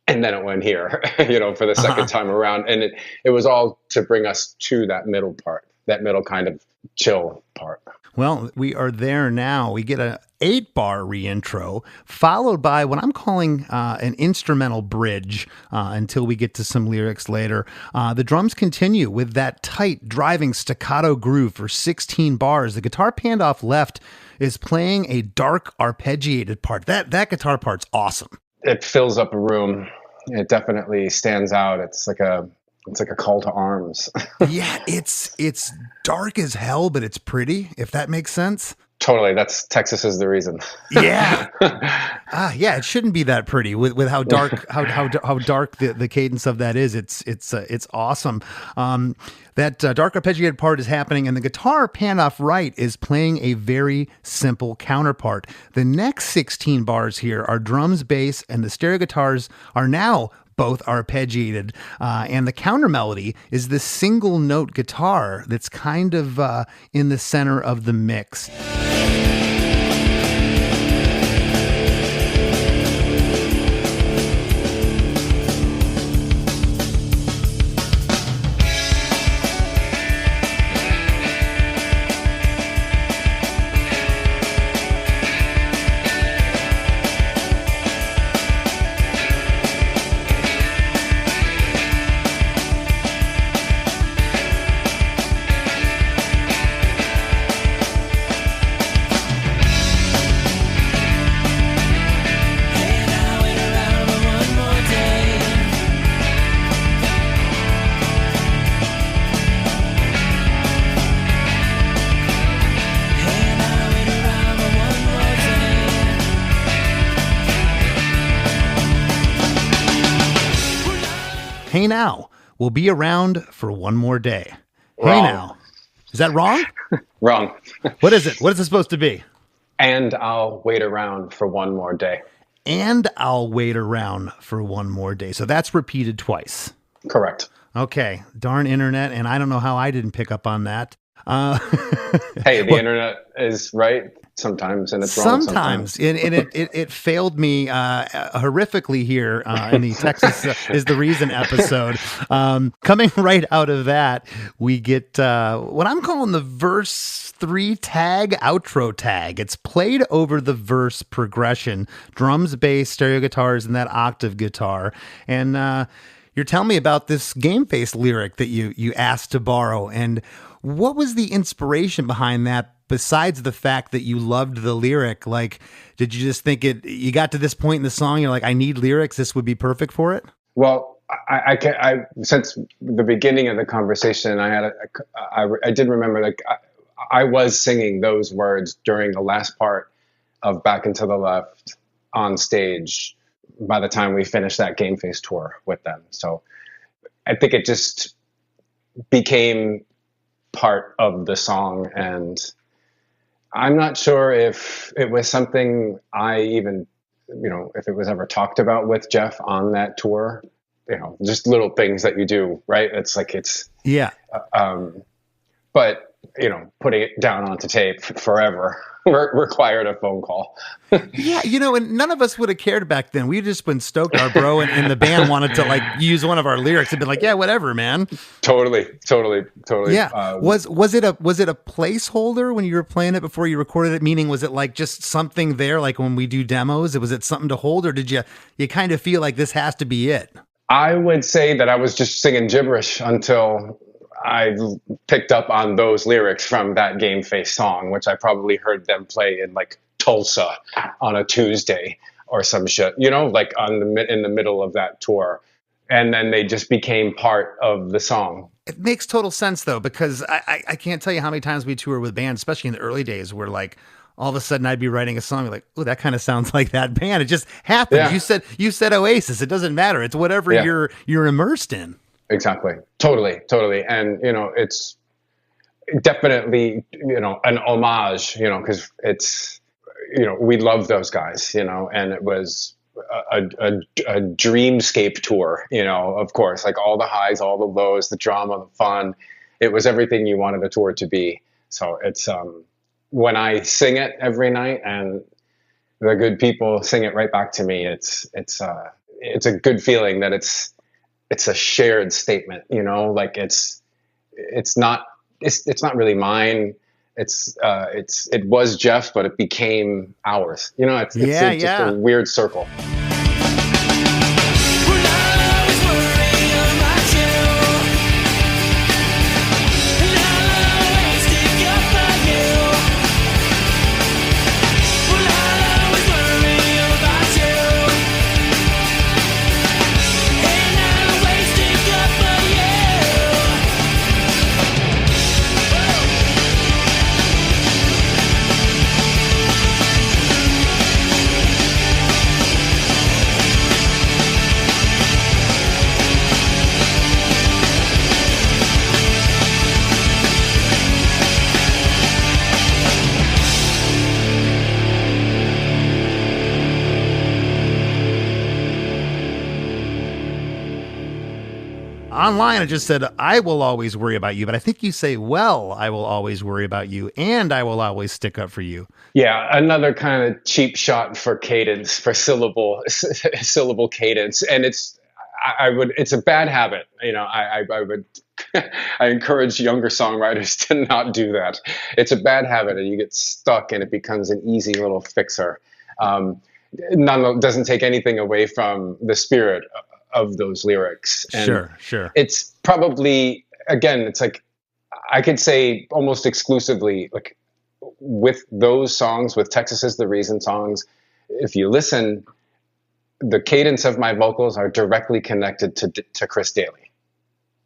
and then it went here, for the second time around. And it was all to bring us to that middle part, that middle kind of chill part. Well, we are there now. We get an 8-bar reintro, followed by what I'm calling an instrumental bridge until we get to some lyrics later. The drums continue with that tight, driving staccato groove for 16 bars. The guitar panned off left is playing a dark, arpeggiated part. That guitar part's awesome. It fills up a room. It definitely stands out. It's like a call to arms. Yeah, it's dark as hell, but it's pretty, if that makes sense. Totally. That's Texas is the reason. Yeah. Yeah, it shouldn't be that pretty with how dark how dark the cadence of that is. It's awesome. That dark arpeggiated part is happening, and the guitar pan off right is playing a very simple counterpart. The next 16 bars here are drums, bass, and the stereo guitars are now both arpeggiated, and the counter melody is this single note guitar that's kind of in the center of the mix. Hey Now will be around for one more day. Wrong. Hey Now. Is that wrong? Wrong. What is it? What is it supposed to be? And I'll wait around for one more day. And I'll wait around for one more day. So that's repeated twice. Correct. Okay. Darn internet. And I don't know how I didn't pick up on that. Hey, the internet is right sometimes, and it's wrong sometimes. And it failed me horrifically here in the Texas is the Reason episode. Coming right out of that, we get what I'm calling the verse 3 tag, outro tag. It's played over the verse progression, drums, bass, stereo guitars, and that octave guitar. And you're telling me about this Game Face lyric that you asked to borrow, and what was the inspiration behind that, besides the fact that you loved the lyric? Like, did you just think you got to this point in the song, you're like, I need lyrics, this would be perfect for it? Well, I since the beginning of the conversation, I did remember, like, I was singing those words during the last part of Back and to the Left on stage by the time we finished that Game Face tour with them. So I think it just became part of the song, and I'm not sure if it was something I even, if it was ever talked about with Jeff on that tour, just little things that you do, right? Yeah. But, putting it down onto tape forever required a phone call. Yeah, and none of us would have cared back then. We'd just been stoked our bro and the band wanted to use one of our lyrics and been like, yeah, whatever, man. Totally. Yeah. Was it a placeholder when you were playing it before you recorded it? Meaning, was it like just something there, like when we do demos? Was it something to hold, or did you kind of feel like this has to be it? I would say that I was just singing gibberish until I picked up on those lyrics from that Game Face song, which I probably heard them play in like Tulsa on a Tuesday or some shit, like in the middle of that tour. And then they just became part of the song. It makes total sense though, because I can't tell you how many times we toured with bands, especially in the early days, where like all of a sudden I'd be writing a song like, oh, that kind of sounds like that band. It just happened. Yeah. You said Oasis. It doesn't matter. It's whatever you're immersed in. Exactly. Totally. And, it's definitely, an homage, because it's, we love those guys, and it was a dreamscape tour, of course, like all the highs, all the lows, the drama, the fun. It was everything you wanted a tour to be. So it's, when I sing it every night and the good people sing it right back to me, it's a good feeling that it's a shared statement, like it's not really mine. It was Jeff, but it became ours. It's just a weird circle. Online, it just said, I will always worry about you. But I think you say, well, I will always worry about you, and I will always stick up for you. Yeah, another kind of cheap shot for cadence, for syllable cadence. And it's a bad habit. I encourage younger songwriters to not do that. It's a bad habit, and you get stuck, and it becomes an easy little fixer. Doesn't take anything away from the spirit of those lyrics. And sure. It's probably, again, it's like, I could say almost exclusively, like with those songs, with Texas Is the Reason songs, if you listen, the cadence of my vocals are directly connected to Chris Daly.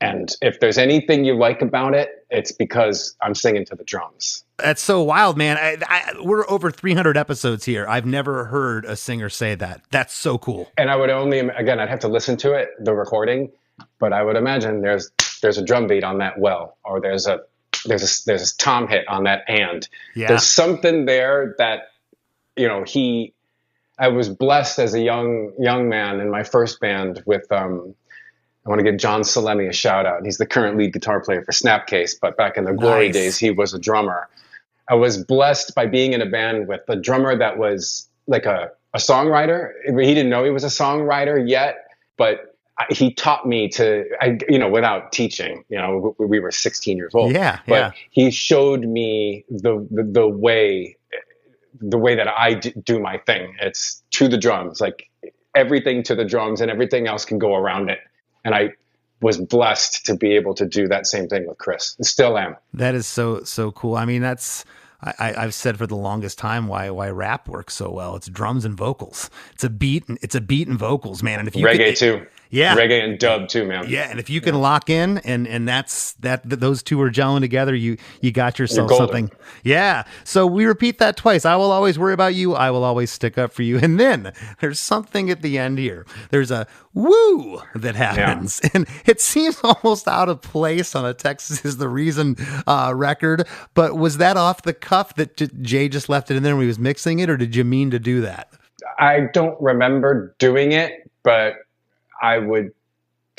And if there's anything you like about it, it's because I'm singing to the drums. That's so wild, man. We're over 300 episodes here. I've never heard a singer say that. That's so cool. And I would I'd have to listen to it, the recording, but I would imagine there's a drum beat on that well, or there's a tom hit on that and. Yeah. There's something there that, I was blessed as a young man in my first band with, I want to give John Salemi a shout out. He's the current lead guitar player for Snapcase, but back in the glory days, he was a drummer. I was blessed by being in a band with a drummer that was like a songwriter. He didn't know he was a songwriter yet, but he taught me without teaching. We were 16 years old. But he showed me the way that I do my thing. It's to the drums, like everything to the drums, and everything else can go around it. And I was blessed to be able to do that same thing with Chris. And still am. That is so cool. I mean, I've said for the longest time why rap works so well. It's drums and vocals. It's a beat and vocals, man. And if you reggae too. Yeah. Reggae and dub too, man. Yeah, and if you can lock in, and those two are gelling together, you got yourself You're golden. something. Yeah. So we repeat that twice. I will always worry about you. I will always stick up for you. And then there's something at the end here. There's a woo that happens, and it seems almost out of place on a Texas is the Reason record. But was that off the cuff that Jay just left it in there when he was mixing it, or did you mean to do that? I don't remember doing it, but I would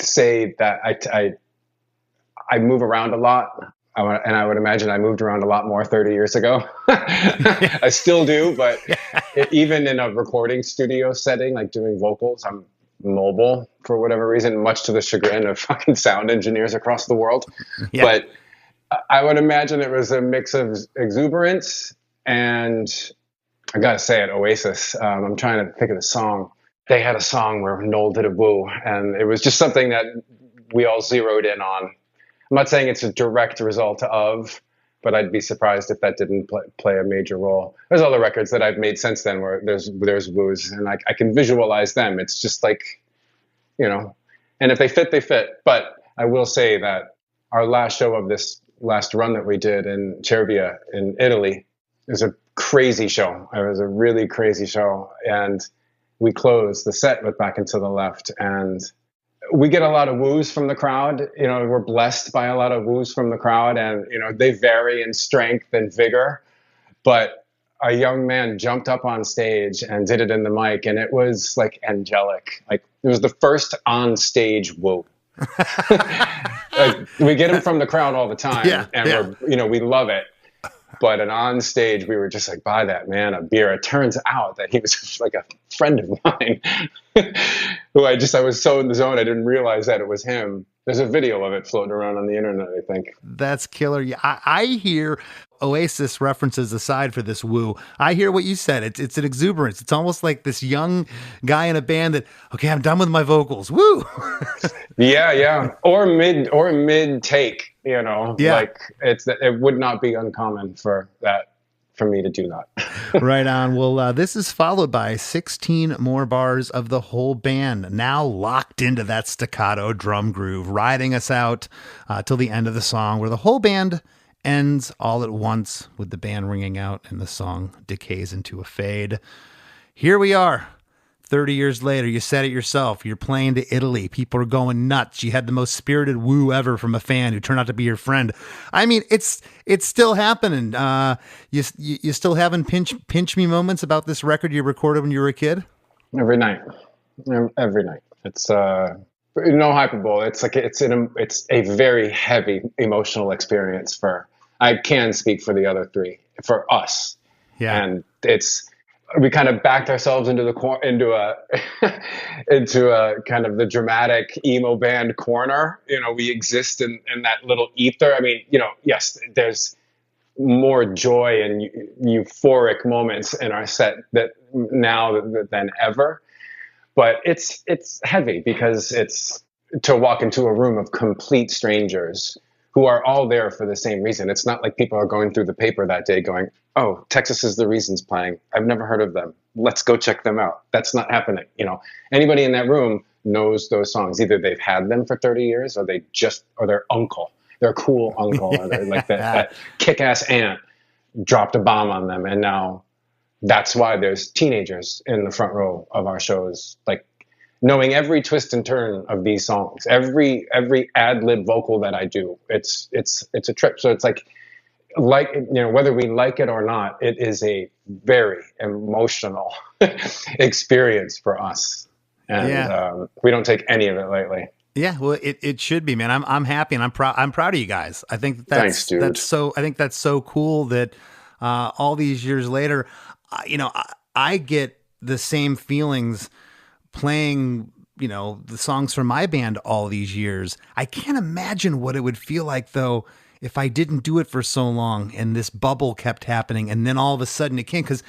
say that I move around a lot, and I would imagine I moved around a lot more 30 years ago. I still do, but even in a recording studio setting, like doing vocals, I'm mobile for whatever reason, much to the chagrin of fucking sound engineers across the world. Yeah. But I would imagine it was a mix of exuberance and, I gotta say it, Oasis. I'm trying to think of the song. They had a song where Noel did a woo, and it was just something that we all zeroed in on. I'm not saying it's a direct result of, but I'd be surprised if that didn't play a major role. There's other records that I've made since then where there's woos, and I can visualize them. It's just like, and if they fit, they fit. But I will say that our last show of this last run that we did in Cervia in Italy is a crazy show. It was a really crazy show, and we closed the set with Back and to the Left, and we get a lot of woos from the crowd. We're blessed by a lot of woos from the crowd, and they vary in strength and vigor. But a young man jumped up on stage and did it in the mic, and it was like angelic. Like, it was the first on stage woo. We get them from the crowd all the time, and we love it. But on stage, we were just like, buy that man a beer. It turns out that he was like a friend of mine who I was so in the zone, I didn't realize that it was him. There's a video of it floating around on the internet, I think. That's killer. Yeah, I hear Oasis references aside for this woo. I hear what you said. It's an exuberance. It's almost like this young guy in a band that, okay, I'm done with my vocals. Woo. Yeah. Or mid take, Yeah. Like it would not be uncommon for me to do that. Right on. Well, this is followed by 16 more bars of the whole band now locked into that staccato drum groove, riding us out till the end of the song, where the whole band ends all at once with the band ringing out and the song decays into a fade. Here we are. 30 years later, you said it yourself. You're playing to Italy. People are going nuts. You had the most spirited woo ever from a fan who turned out to be your friend. I mean, it's still happening. You still having pinch me moments about this record you recorded when you were a kid? Every night. It's no hyperbole. It's like it's a very heavy emotional experience I can speak for the other three, for us. Yeah. And we kind of backed ourselves into a kind of the dramatic emo band corner. We exist in that little ether. I mean, yes, there's more joy and euphoric moments in our set than ever. But it's heavy because it's to walk into a room of complete strangers who are all there for the same reason. It's not like people are going through the paper that day going, oh, Texas is the Reason's playing. I've never heard of them. Let's go check them out. That's not happening. Anybody in that room knows those songs. Either they've had them for 30 years or or their uncle, their cool uncle, or like that kick-ass aunt dropped a bomb on them. And now that's why there's teenagers in the front row of our shows, like knowing every twist and turn of these songs, every ad-lib vocal that I do. It's a trip. So it's like whether we like it or not, it is a very emotional experience for us, and we don't take any of it lightly. Yeah, well, it should be, man. I'm happy and I'm proud of you guys. I think Thanks, dude. I think that's so cool that all these years later, I get the same feelings playing, the songs from my band all these years. I can't imagine what it would feel like though if I didn't do it for so long and this bubble kept happening and then all of a sudden it came, because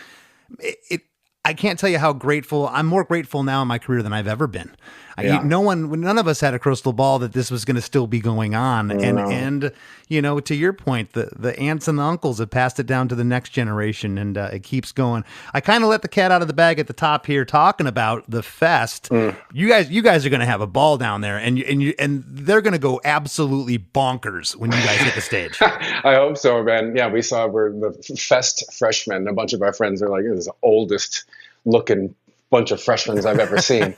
I can't tell you how grateful, I'm more grateful now in my career than I've ever been. None of us had a crystal ball that this was going to still be going on. And to your point, the aunts and the uncles have passed it down to the next generation, and it keeps going. I kind of let the cat out of the bag at the top here, talking about the fest. You guys are going to have a ball down there, and they're going to go absolutely bonkers when you guys hit the stage. I hope so, man. Yeah, we're the fest freshmen. A bunch of our friends are like, this is the oldest looking bunch of freshmen I've ever seen.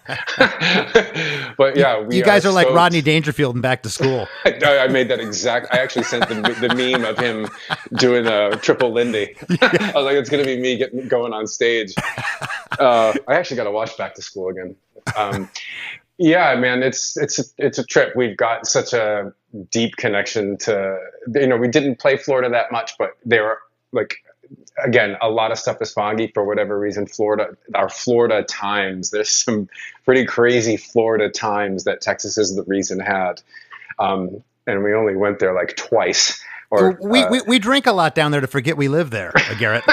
But yeah, you guys are like Rodney Dangerfield in Back to School. I made that exact. I actually sent the meme of him doing a triple Lindy. I was like, it's gonna be me going on stage. I actually got to watch Back to School again. Yeah, man, it's a trip. We've got such a deep connection to. We didn't play Florida that much, but they were like. Again, a lot of stuff is foggy for whatever reason. Our Florida times, there's some pretty crazy Florida times that Texas Is the Reason had. And we only went there like twice. We drink a lot down there to forget we live there, Garrett.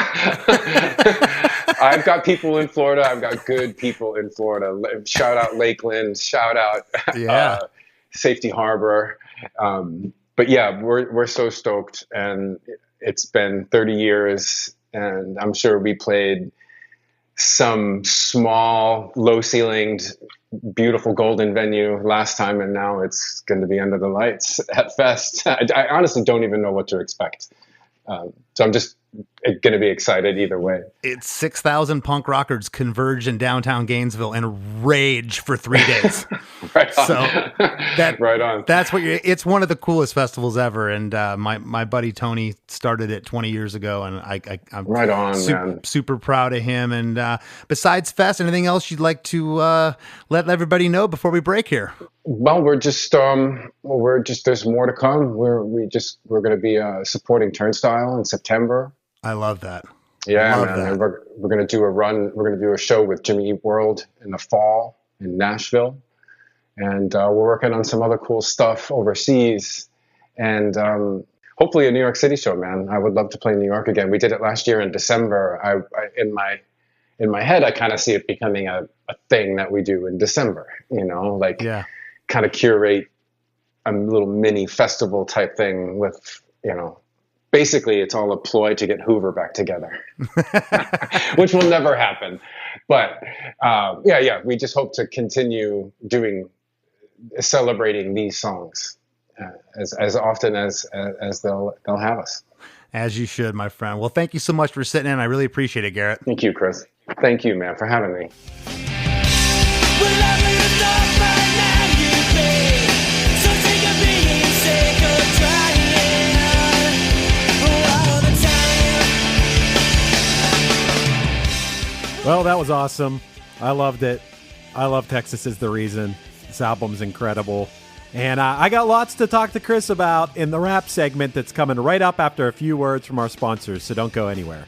I've got people in Florida. I've got good people in Florida. Shout out Lakeland. Shout out Safety Harbor. But yeah, we're so stoked. And it's been 30 years, and I'm sure we played some small, low-ceilinged, beautiful golden venue last time, and now it's going to be under the lights at Fest. I honestly don't even know what to expect. So I'm just going to be excited either way. It's 6,000 punk rockers converge in downtown Gainesville and rage for 3 days. Right on. So right on. That's what it's one of the coolest festivals ever. And my buddy Tony started it 20 years ago, and I'm right on, man. Super proud of him. And besides Fest, anything else you'd like to let everybody know before we break here? Well, we're just there's more to come. We're going to be supporting Turnstile in September. I love that. Yeah, man. And we're going to do a run. We're going to do a show with Jimmy Eat World in the fall in Nashville. And we're working on some other cool stuff overseas. And hopefully a New York City show, man. I would love to play New York again. We did it last year in December. In my head, I kind of see it becoming a thing that we do in December, kind of curate a little mini festival type thing with, basically it's all a ploy to get Hoover back together, which will never happen. But we just hope to continue celebrating these songs as often as they'll have us. As you should, my friend. Well, thank you so much for sitting in. I really appreciate it, Garrett. Thank you, Chris. Thank you, man, for having me. Well, that was awesome. I loved it. I love Texas Is the Reason. This album's incredible. And I got lots to talk to Chris about in the rap segment that's coming right up after a few words from our sponsors, so don't go anywhere.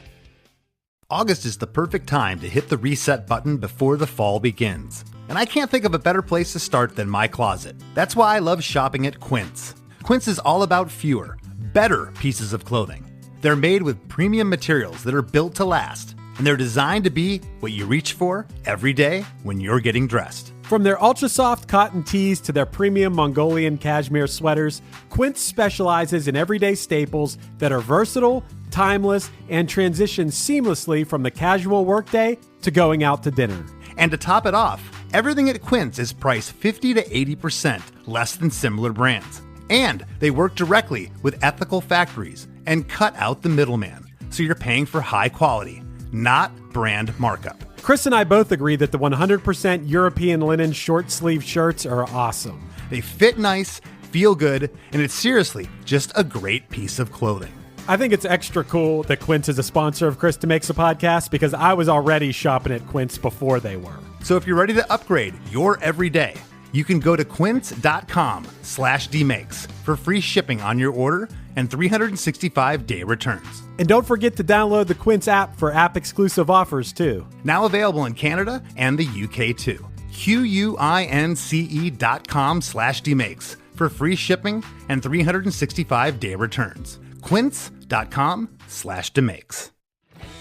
August is the perfect time to hit the reset button before the fall begins. And I can't think of a better place to start than my closet. That's why I love shopping at Quince. Quince is all about fewer, better pieces of clothing. They're made with premium materials that are built to last, and they're designed to be what you reach for every day when you're getting dressed. From their ultra-soft cotton tees to their premium Mongolian cashmere sweaters, Quince specializes in everyday staples that are versatile, timeless, and transition seamlessly from the casual workday to going out to dinner. And to top it off, everything at Quince is priced 50 to 80% less than similar brands. And they work directly with ethical factories and cut out the middleman, so you're paying for high quality, not brand markup. Chris and I both agree that the 100% European linen short sleeve shirts are awesome. They fit nice, feel good, and it's seriously just a great piece of clothing. I think it's extra cool that Quince is a sponsor of Chris DeMakes a Podcast because I was already shopping at Quince before they were. So if you're ready to upgrade your everyday, you can go to quince.com/DeMakes for free shipping on your order and 365-day returns. And don't forget to download the Quince app for app-exclusive offers, too. Now available in Canada and the UK, too. QUINCE.com/DeMakes for free shipping and 365-day returns. Quince.com/DeMakes.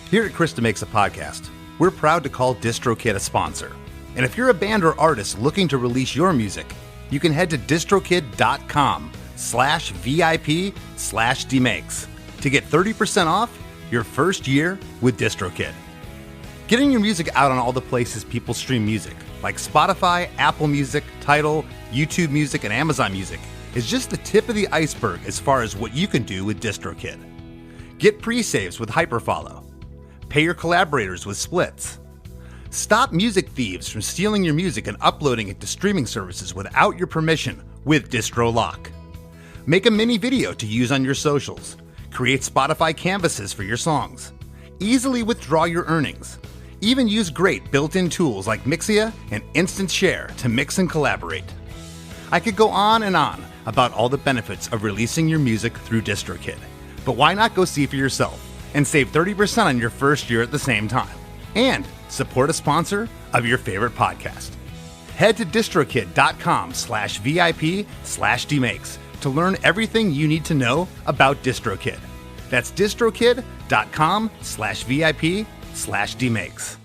Here at Chris DeMakes a Podcast, we're proud to call DistroKid a sponsor. And if you're a band or artist looking to release your music, you can head to distrokid.com/VIP/DeMakes to get 30% off your first year with DistroKid. Getting your music out on all the places people stream music, like Spotify, Apple Music, Tidal, YouTube Music, and Amazon Music, is just the tip of the iceberg as far as what you can do with DistroKid. Get pre-saves with Hyperfollow. Pay your collaborators with splits. Stop music thieves from stealing your music and uploading it to streaming services without your permission with DistroLock. Make a mini video to use on your socials. Create Spotify canvases for your songs. Easily withdraw your earnings. Even use great built-in tools like Mixia and Instant Share to mix and collaborate. I could go on and on about all the benefits of releasing your music through DistroKid, but why not go see for yourself and save 30% on your first year at the same time? And support a sponsor of your favorite podcast. Head to distrokid.com/VIP/DeMakes to learn everything you need to know about DistroKid. That's distrokid.com/VIP/DeMakes.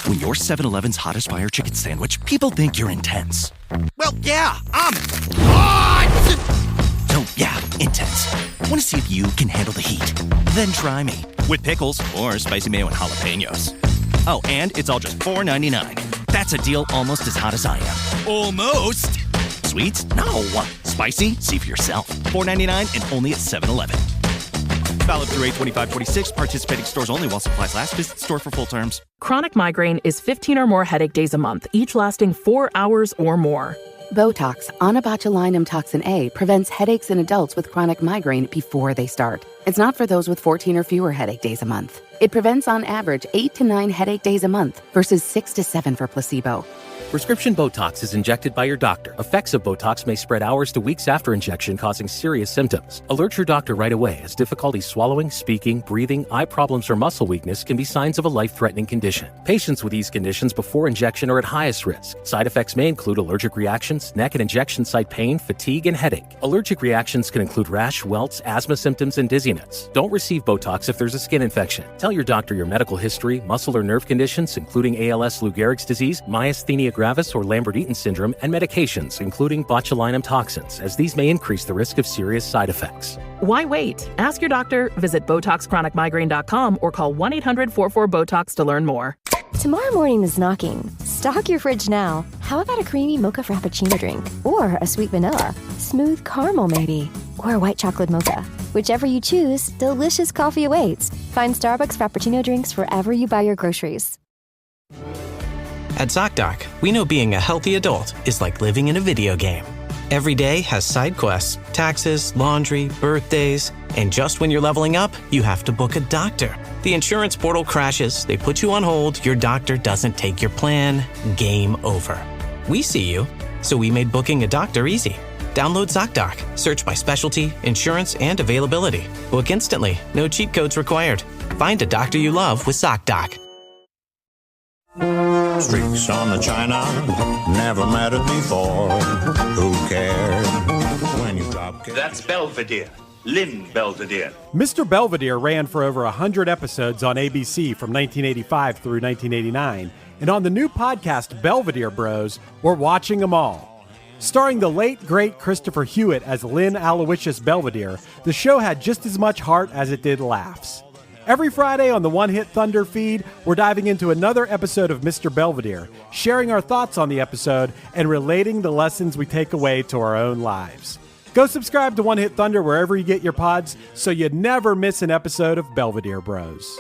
When you're 7-Eleven's hottest fire chicken sandwich, people think you're intense. Well, yeah, I'm hot! Oh, yeah, intense. Want to see if you can handle the heat? Then try me. With pickles or spicy mayo and jalapenos. Oh, and it's all just $4.99. That's a deal almost as hot as I am. Almost! Sweets? No. Spicy? See for yourself. $4.99 and only at 7-Eleven. Valid through 8/25/26. Participating stores only while supplies last. Visit the store for full terms. Chronic migraine is 15 or more headache days a month, each lasting 4 hours or more. Botox, onabotulinum toxin A, prevents headaches in adults with chronic migraine before they start. It's not for those with 14 or fewer headache days a month. It prevents on average 8 to 9 headache days a month versus 6 to 7 for placebo. Prescription Botox is injected by your doctor. Effects of Botox may spread hours to weeks after injection, causing serious symptoms. Alert your doctor right away, as difficulty swallowing, speaking, breathing, eye problems, or muscle weakness can be signs of a life-threatening condition. Patients with these conditions before injection are at highest risk. Side effects may include allergic reactions, neck and injection site pain, fatigue, and headache. Allergic reactions can include rash, welts, asthma symptoms, and dizziness. Don't receive Botox if there's a skin infection. Tell your doctor your medical history, muscle or nerve conditions, including ALS, Lou Gehrig's disease, myasthenia gravis, or Lambert-Eaton syndrome, and medications, including botulinum toxins, as these may increase the risk of serious side effects. Why wait? Ask your doctor, visit BotoxChronicMigraine.com, or call 1-800-44-BOTOX to learn more. Tomorrow morning is knocking. Stock your fridge now. How about a creamy mocha frappuccino drink? Or a sweet vanilla? Smooth caramel maybe? Or a white chocolate mocha? Whichever you choose, delicious coffee awaits. Find Starbucks Frappuccino drinks wherever you buy your groceries. At ZocDoc, we know being a healthy adult is like living in a video game. Every day has side quests, taxes, laundry, birthdays, and just when you're leveling up, you have to book a doctor. The insurance portal crashes, they put you on hold, your doctor doesn't take your plan, game over. We see you, so we made booking a doctor easy. Download ZocDoc, search by specialty, insurance, and availability. Book instantly, no cheat codes required. Find a doctor you love with ZocDoc. Streaks on the china never mattered before. Who cared when you drop? That's Belvedere. Lynn Belvedere. Mr. Belvedere ran for over 100 episodes on ABC from 1985 through 1989, and on the new podcast Belvedere Bros, we're watching them all. Starring the late, great Christopher Hewitt as Lynn Aloysius Belvedere, the show had just as much heart as it did laughs. Every Friday on the One Hit Thunder feed, we're diving into another episode of Mr. Belvedere, sharing our thoughts on the episode and relating the lessons we take away to our own lives. Go subscribe to One Hit Thunder wherever you get your pods so you never miss an episode of Belvedere Bros.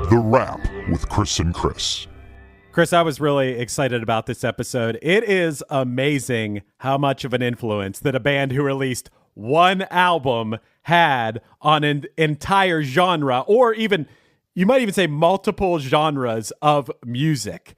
The Wrap with Chris and Chris. Chris, I was really excited about this episode. It is amazing how much of an influence that a band who released one album had on an entire genre, or even, you might even say multiple genres of music.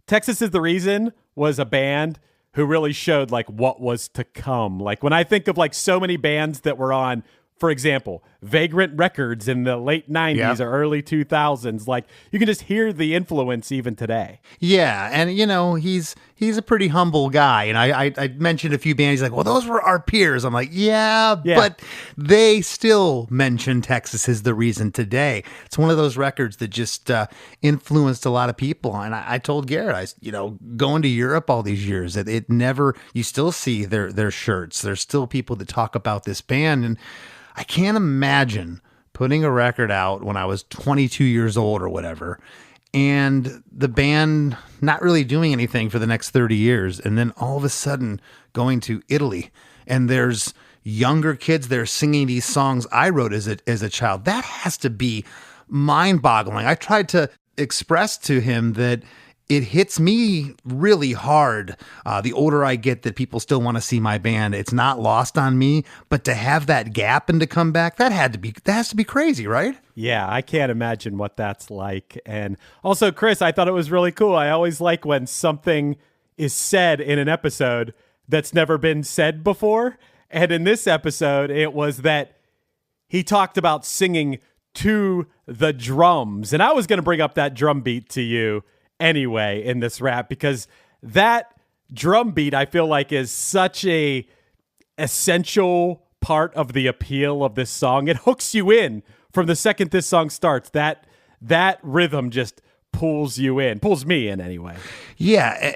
Texas Is the Reason was a band who really showed like what was to come. Like when I think of like so many bands that were on for example, Vagrant Records in the late 90s or early 2000s. Like, you can just hear the influence even today. Yeah, and he's a pretty humble guy. And I mentioned a few bands. He's like, well, those were our peers. I'm like, yeah, but they still mention Texas Is the Reason today. It's one of those records that just influenced a lot of people. And I told Garrett, going to Europe all these years, that it never, you still see their shirts. There's still people that talk about this band. And I can't imagine putting a record out when I was 22 years old or whatever, and the band not really doing anything for the next 30 years. And then all of a sudden going to Italy, and there's younger kids there singing these songs I wrote as a child. That has to be mind-boggling. I tried to express to him that it hits me really hard the older I get, that people still want to see my band. It's not lost on me, but to have that gap and to come back, that has to be crazy, right? Yeah, I can't imagine what that's like. And also, Chris, I thought it was really cool. I always like when something is said in an episode that's never been said before. And in this episode, it was that he talked about singing to the drums. And I was going to bring up that drum beat to you anyway in this rap, because that drum beat, I feel like, is such a essential part of the appeal of this song. It hooks you in from the second this song starts. That rhythm just pulls me in anyway. Yeah,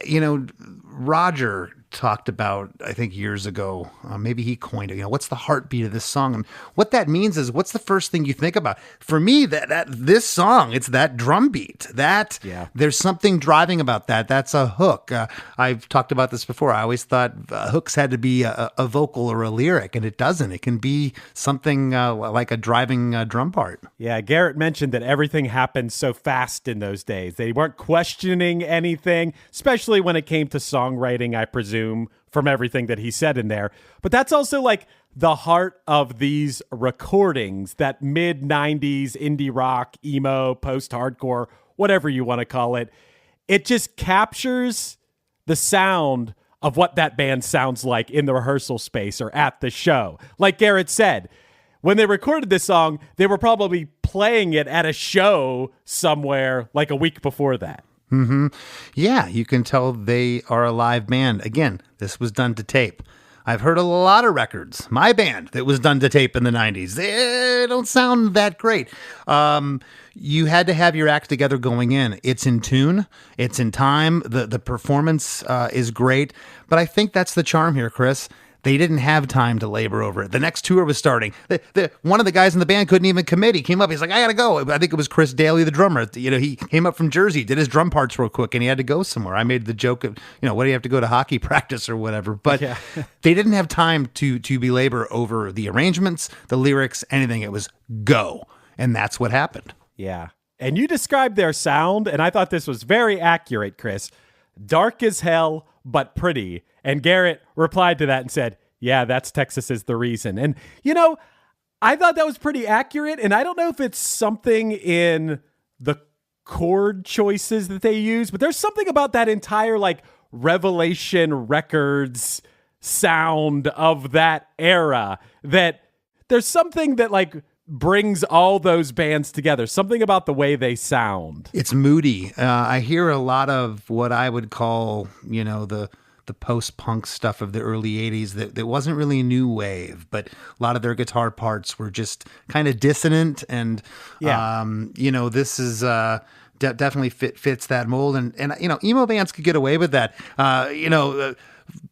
Roger talked about, I think years ago, maybe he coined it, what's the heartbeat of this song? And what that means is, what's the first thing you think about? For me, that this song, it's that drum beat. There's something driving about that. That's a hook. I've talked about this before. I always thought hooks had to be a vocal or a lyric, and it doesn't. It can be something like a driving drum part. Yeah, Garrett mentioned that everything happened so fast in those days. They weren't questioning anything, especially when it came to songwriting, I presume, from everything that he said in there. But that's also like the heart of these recordings, that mid-90s indie rock, emo, post-hardcore, whatever you want to call it. It just captures the sound of what that band sounds like in the rehearsal space or at the show. Like Garrett said, when they recorded this song, they were probably playing it at a show somewhere like a week before that. Mm-hmm. Yeah, you can tell they are a live band. Again, this was done to tape. I've heard a lot of records, my band, that was done to tape in the 90s. They don't sound that great. You had to have your act together going in. It's in tune. It's in time. The performance is great. But I think that's the charm here, Chris. They didn't have time to labor over it. The next tour was starting. One of the guys in the band couldn't even commit. He came up. He's like, I got to go. I think it was Chris Daly, the drummer. He came up from Jersey, did his drum parts real quick, and he had to go somewhere. I made the joke of, what do you have to go to hockey practice or whatever? But they didn't have time to belabor over the arrangements, the lyrics, anything. It was go. And that's what happened. Yeah. And you described their sound, and I thought this was very accurate, Chris. Dark as hell, but pretty. And Garrett replied to that and said, yeah, that's Texas Is the Reason. And, I thought that was pretty accurate. And I don't know if it's something in the chord choices that they use, but there's something about that entire Revelation Records sound of that era that there's something that brings all those bands together. Something about the way they sound. It's moody. I hear a lot of what I would call, the post-punk stuff of the early 80s that wasn't really new wave, but a lot of their guitar parts were just kind of dissonant. And, this is definitely fits that mold. And emo bands could get away with that.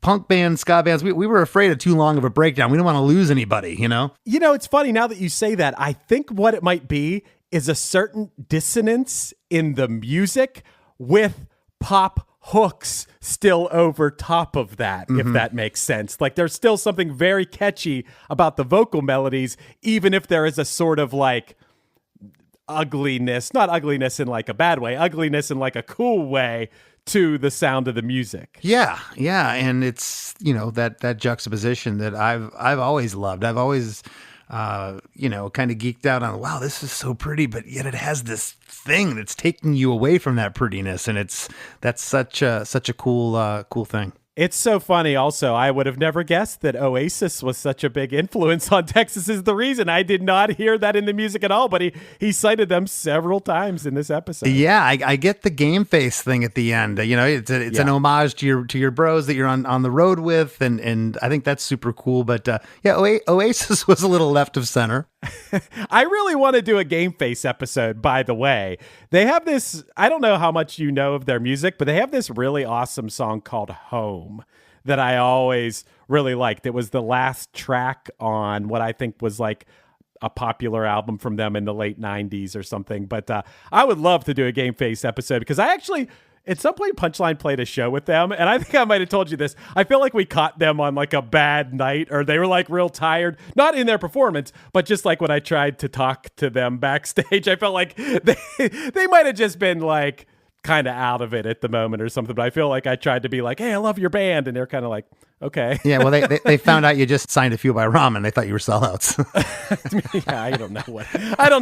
Punk bands, ska bands, we were afraid of too long of a breakdown. We don't want to lose anybody, It's funny now that you say that. I think what it might be is a certain dissonance in the music with pop hooks still over top of that, if that makes sense. There's still something very catchy about the vocal melodies, even if there is a sort of ugliness, not ugliness in a bad way, ugliness in a cool way to the sound of the music. Yeah. And it's, that juxtaposition that I've always loved. I've always kind of geeked out on, wow, this is so pretty, but yet it has this thing that's taking you away from that prettiness. And that's such a cool thing. It's so funny also. I would have never guessed that Oasis was such a big influence on Texas Is the Reason. I did not hear that in the music at all, but he cited them several times in this episode. Yeah, I get the game face thing at the end. You know, it's an homage to your bros that you're on the road with, and I think that's super cool. But Oasis was a little left of center. I really want to do a game face episode, by the way. They have this, I don't know how much you know of their music, but they have this really awesome song called Home that I always really liked. It was the last track on what I think was like a popular album from them in the late 90s or something. But I would love to do a game face episode because I actually... At some point, Punchline played a show with them, and I think I might have told you this. I feel like we caught them on like a bad night, or they were like real tired, not in their performance, but just like when I tried to talk to them backstage, I felt like they might have just been like kind of out of it at the moment or something. But I feel like I tried to be like, hey, I love your band, and they're kind of like, okay. Yeah, well, they found out you just signed a few by Ramen. They thought you were sellouts. Yeah, I don't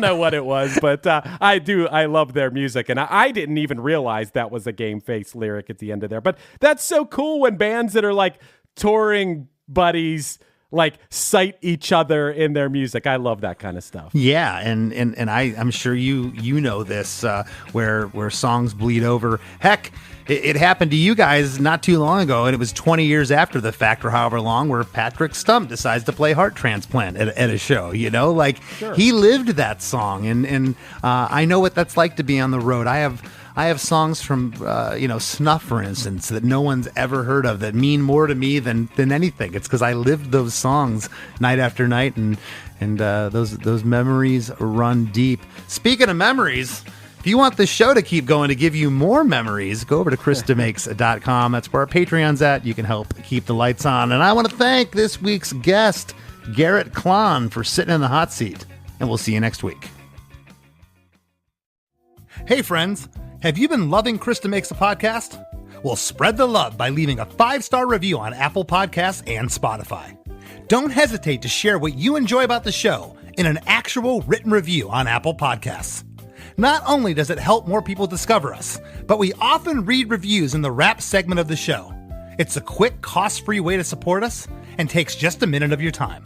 know what it was, but I love their music, and I didn't even realize that was a game face lyric at the end of there. But that's so cool when bands that are like touring buddies like cite each other in their music. I love that kind of stuff. Yeah, and I'm sure you know this, where songs bleed over. Heck, it happened to you guys not too long ago, and it was 20 years after the fact, or however long, where Patrick Stump decides to play Heart Transplant at a show. You know, like sure. He lived that song, and I know what that's like to be on the road. I have songs from, Snuff, for instance, that no one's ever heard of that mean more to me than anything. It's because I lived those songs night after night, and those memories run deep. Speaking of memories, if you want the show to keep going, to give you more memories, go over to ChrisDeMakes.com. That's where our Patreon's at. You can help keep the lights on. And I want to thank this week's guest, Garrett Klahn, for sitting in the hot seat. And we'll see you next week. Hey, friends. Have you been loving Chris DeMakes a podcast? Well, spread the love by leaving a 5-star review on Apple Podcasts and Spotify. Don't hesitate to share what you enjoy about the show in an actual written review on Apple Podcasts. Not only does it help more people discover us, but we often read reviews in the rap segment of the show. It's a quick, cost-free way to support us and takes just a minute of your time.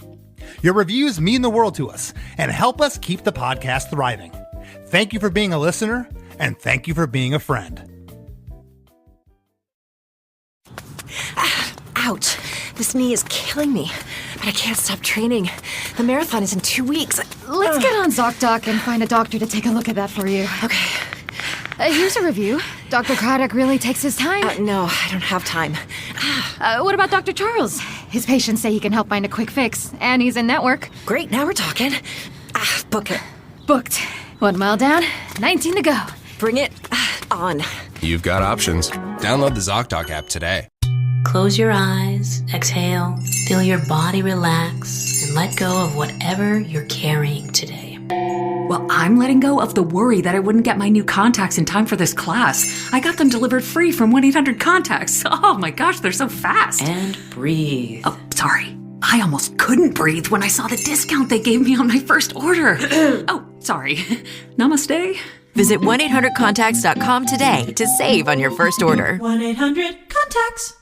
Your reviews mean the world to us and help us keep the podcast thriving. Thank you for being a listener, and thank you for being a friend. Ouch. This knee is killing me, but I can't stop training. The marathon is in 2 weeks. Let's get on ZocDoc and find a doctor to take a look at that for you. Okay. Here's a review. Dr. Craddock really takes his time. No, I don't have time. What about Dr. Charles? His patients say he can help find a quick fix, and he's in network. Great, now we're talking. Book it. Booked. 1 mile down, 19 to go. Bring it on. You've got options. Download the ZocDoc app today. Close your eyes, exhale, feel your body relax, and let go of whatever you're carrying today. Well, I'm letting go of the worry that I wouldn't get my new contacts in time for this class. I got them delivered free from 1-800-CONTACTS. Oh my gosh, they're so fast. And breathe. Oh, sorry. I almost couldn't breathe when I saw the discount they gave me on my first order. Oh, sorry. Namaste. Visit 1-800-CONTACTS.com today to save on your first order. 1-800-CONTACTS.